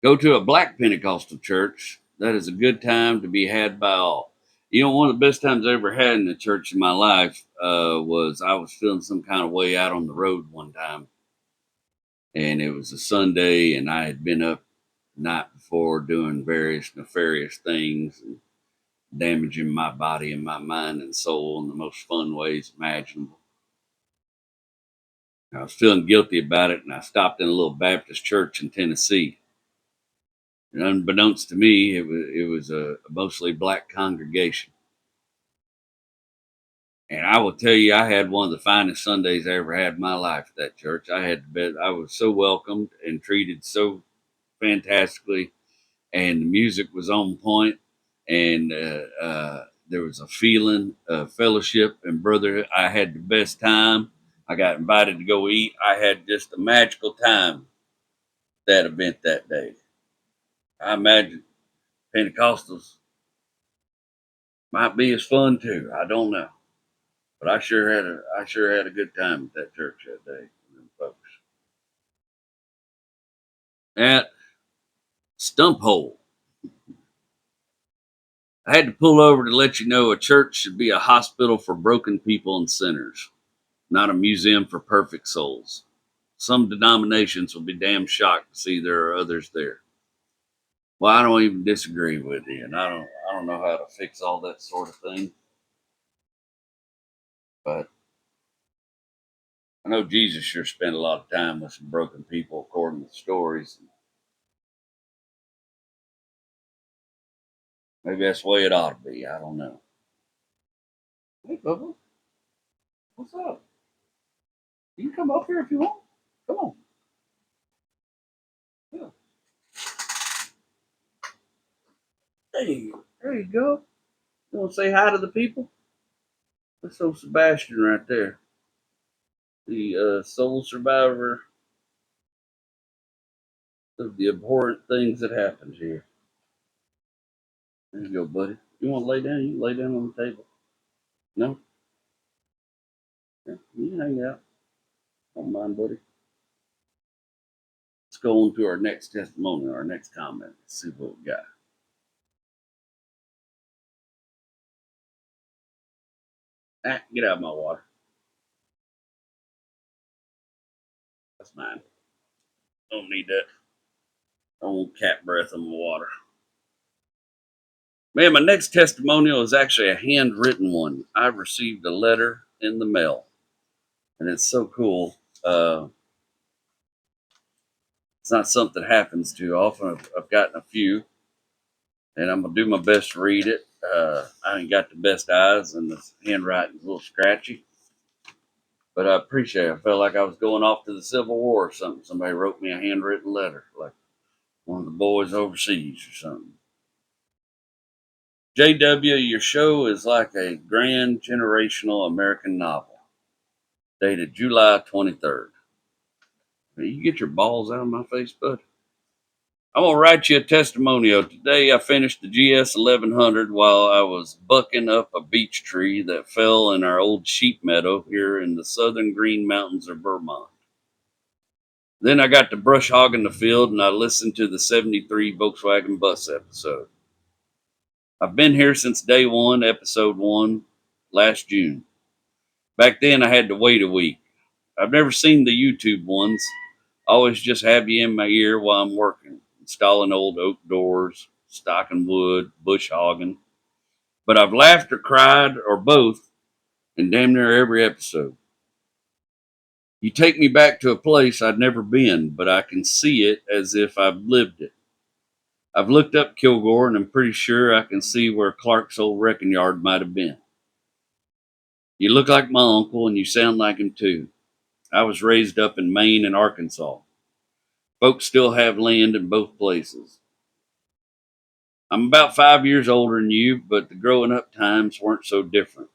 Go to a black Pentecostal church. That is a good time to be had by all. One of the best times I ever had in the church in my life was I was feeling some kind of way out on the road one time. And it was a Sunday, and I had been up the night before doing various nefarious things and damaging my body and my mind and soul in the most fun ways imaginable. I was feeling guilty about it, and I stopped in a little Baptist church in Tennessee. And unbeknownst to me, it was a mostly black congregation. And I will tell you, I had one of the finest Sundays I ever had in my life at that church. I was so welcomed and treated so fantastically, and the music was on point, and there was a feeling of fellowship and brotherhood. I had the best time. I got invited to go eat. I had just a magical time that event that day. I imagine Pentecostals might be as fun too. I don't know, but I sure had a good time at that church that day, folks. At Stump Hole, I had to pull over to let you know a church should be a hospital for broken people and sinners, not a museum for perfect souls. Some denominations will be damn shocked to see there are others there. Well, I don't even disagree with you, and I don't know how to fix all that sort of thing, but I know Jesus sure spent a lot of time with some broken people, according to the stories. Maybe that's the way it ought to be. I don't know. Hey, Bubba, what's up? You can come up here if you want. Come on. Yeah. Hey, there you go. You want to say hi to the people? That's old Sebastian right there, the sole survivor of the abhorrent things that happened here. There you go, buddy. You want to lay down? You can lay down on the table. No? Yeah, you can hang out. Don't mind, buddy. Let's go on to our next testimony, our next comment. Let's see what we got. Ah, get out of my water. That's mine. Don't need that. I don't want cat breath in my water. Man, my next testimonial is actually a handwritten one. I received a letter in the mail, and it's so cool. It's not something that happens too often. I've gotten a few, and I'm gonna do my best to read it. I ain't got the best eyes, and the handwriting's a little scratchy, but I appreciate it. I felt like I was going off to the Civil War or something. Somebody wrote me a handwritten letter, like one of the boys overseas or something. JW, your show is like a grand generational American novel. Dated July 23rd. You get your balls out of my face, bud. I'm going to write you a testimonial. Today I finished the GS 1100 while I was bucking up a beech tree that fell in our old sheep meadow here in the southern Green Mountains of Vermont. Then I got to brush hogging the field and I listened to the 73 Volkswagen bus episode. I've been here since day one, episode one, last June. Back then I had to wait a week. I've never seen the YouTube ones. I always just have you in my ear while I'm working, installing old oak doors, stocking wood, bush hogging. But I've laughed or cried or both in damn near every episode. You take me back to a place I'd never been, but I can see it as if I've lived it. I've looked up Kilgore and I'm pretty sure I can see where Clark's old wrecking yard might have been. You look like my uncle and you sound like him too. I was raised up in Maine and Arkansas. Folks still have land in both places. I'm about 5 years older than you, but the growing up times weren't so different.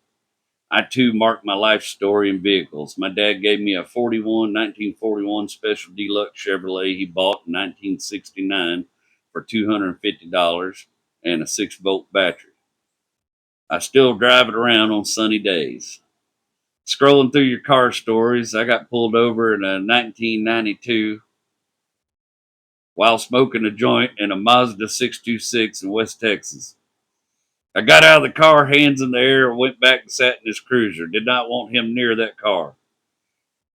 I too marked my life story in vehicles. My dad gave me a 1941 Special Deluxe Chevrolet he bought in 1969 for $250 and a 6-volt battery. I still drive it around on sunny days. Scrolling through your car stories, I got pulled over in a 1992 while smoking a joint in a Mazda 626 in West Texas. I got out of the car, hands in the air, and went back and sat in his cruiser. Did not want him near that car.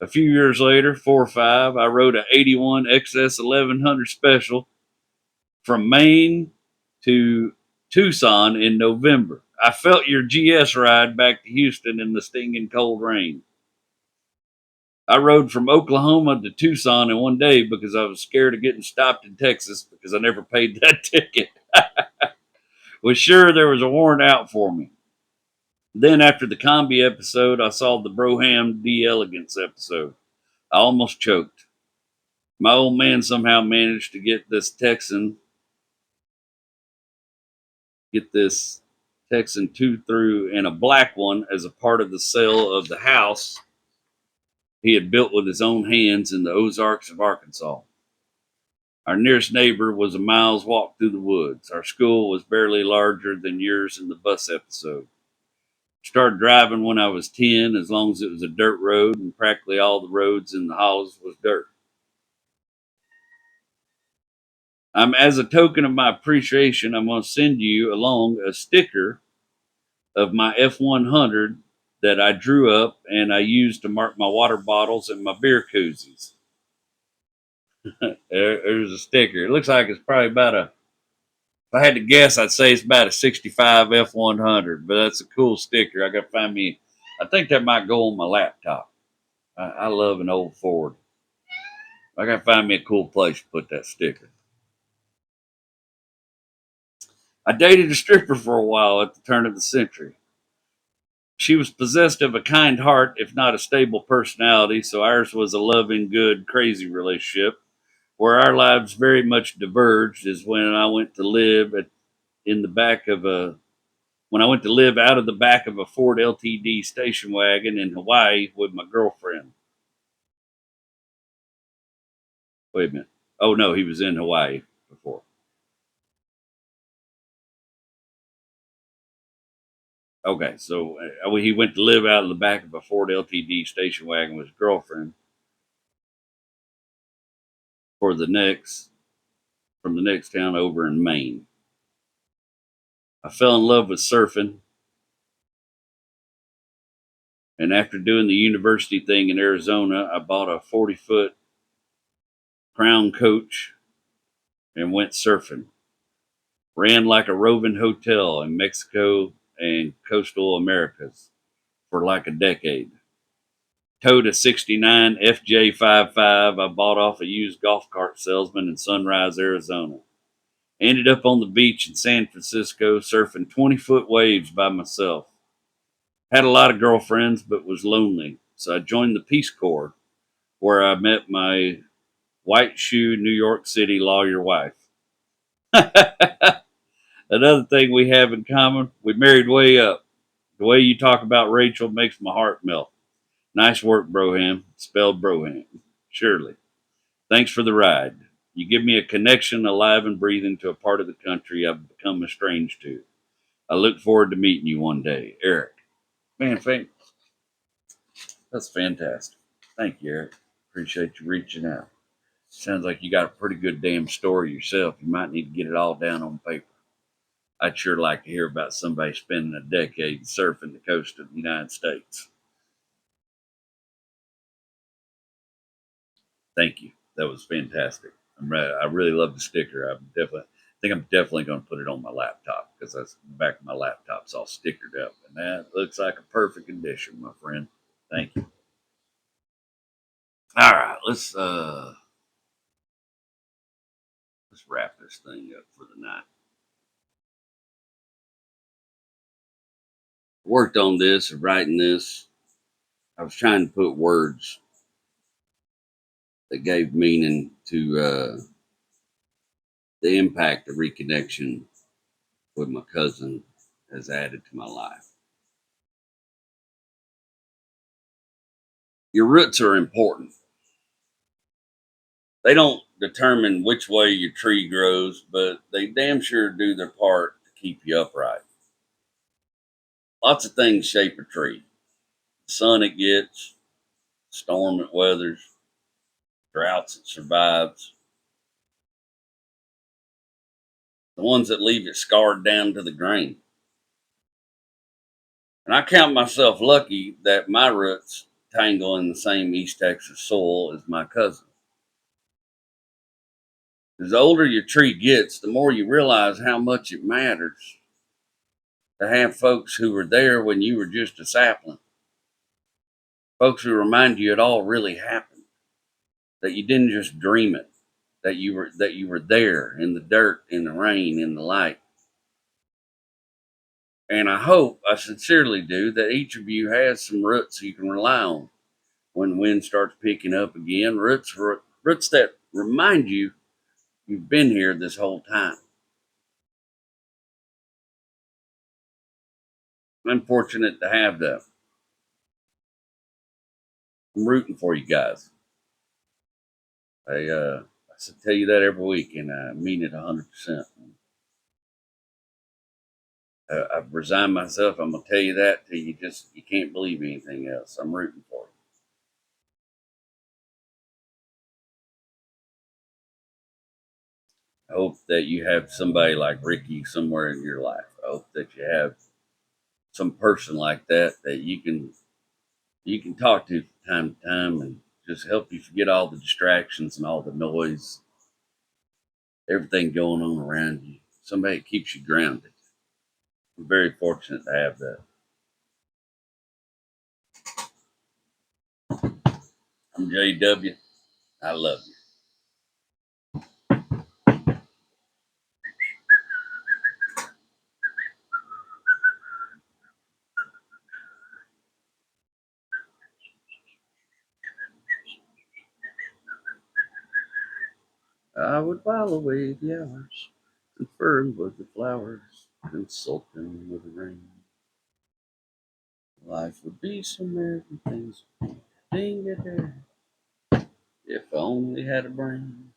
A few years later, 4 or 5, I rode an 81 XS 1100 Special from Maine to Tucson in November. I felt your GS ride back to Houston in the stinging cold rain. I rode from Oklahoma to Tucson in one day because I was scared of getting stopped in Texas because I never paid that ticket. Was sure there was a warrant out for me. Then, after the Combi episode, I saw the Broham D. Elegance episode. I almost choked. My old man somehow managed to get this Texan 2 through and a black one as a part of the sale of the house he had built with his own hands in the Ozarks of Arkansas. Our nearest neighbor was a mile's walk through the woods. Our school was barely larger than yours in the bus episode. Started driving when I was 10, as long as it was a dirt road, and practically all the roads in the hollows was dirt. As a token of my appreciation, I'm going to send you along a sticker of my F100 that I drew up and I used to mark my water bottles and my beer koozies. There's a sticker. It looks like it's probably if I had to guess, I'd say it's about a 65 F100, but that's a cool sticker. I got to find me, I think that might go on my laptop. I love an old Ford. I got to find me a cool place to put that sticker. I dated a stripper for a while at the turn of the century. She was possessed of a kind heart, if not a stable personality, so ours was a loving, good, crazy relationship. Where our lives very much diverged is when I went to live in the back of a when I went to live out of the back of a Ford LTD station wagon in Hawaii with my girlfriend. Wait a minute. Oh no, he was in Hawaii before. Okay, so he went to live out of the back of a Ford LTD station wagon with his girlfriend for the next from the next town over in Maine. I fell in love with surfing, and after doing the university thing in Arizona, I bought a 40-foot Crown Coach and went surfing. Ran like a roving hotel in Mexico and coastal Americas for like a decade. Towed a 69 FJ55 I bought off a used golf cart salesman in Sunrise, Arizona. Ended up on the beach in San Francisco surfing 20-foot waves by myself. Had a lot of girlfriends, but was lonely, so I joined the Peace Corps, where I met my white shoe New York City lawyer wife. Another thing we have in common, we married way up. The way you talk about Rachel makes my heart melt. Nice work, Broham. Spelled Broham. Surely. Thanks for the ride. You give me a connection alive and breathing to a part of the country I've become estranged to. I look forward to meeting you one day. Eric. Man, that's fantastic. Thank you, Eric. Appreciate you reaching out. Sounds like you got a pretty good damn story yourself. You might need to get it all down on paper. I'd sure like to hear about somebody spending a decade surfing the coast of the United States. Thank you. That was fantastic. I really love the sticker. I'm definitely going to put it on my laptop because that's the back of my laptop's all stickered up, and that looks like a perfect condition, my friend. Thank you. All right, let's wrap this thing up for the night. Worked on this, writing this. I was trying to put words that gave meaning to the impact of reconnection with my cousin has added to my life. Your roots are important. They don't determine which way your tree grows, but they damn sure do their part to keep you upright. Lots of things shape a tree. The sun it gets, storm it weathers, droughts it survives, the ones that leave it scarred down to the grain. And I count myself lucky that my roots tangle in the same East Texas soil as my cousin. As the older your tree gets, the more you realize how much it matters to have folks who were there when you were just a sapling. Folks who remind you it all really happened, that you didn't just dream it, that you were there in the dirt, in the rain, in the light. And I sincerely do, that each of you has some roots you can rely on when the wind starts picking up again. Roots that remind you you've been here this whole time. I'm fortunate to have that. I'm rooting for you guys. I tell you that every week, and I mean it 100%. I've resigned myself. I'm gonna tell you that till you can't believe anything else. I'm rooting for you. I hope that you have somebody like Ricky somewhere in your life. I hope that you have some person like that that you can talk to from time to time and just help you forget all the distractions and all the noise, everything going on around you. Somebody that keeps you grounded. I'm very fortunate to have that. I'm JW. I love you. I would while away the hours, conferring with the flowers, consulting with the rain. Life would be so merry, things would be ding it there, if I only had a brain.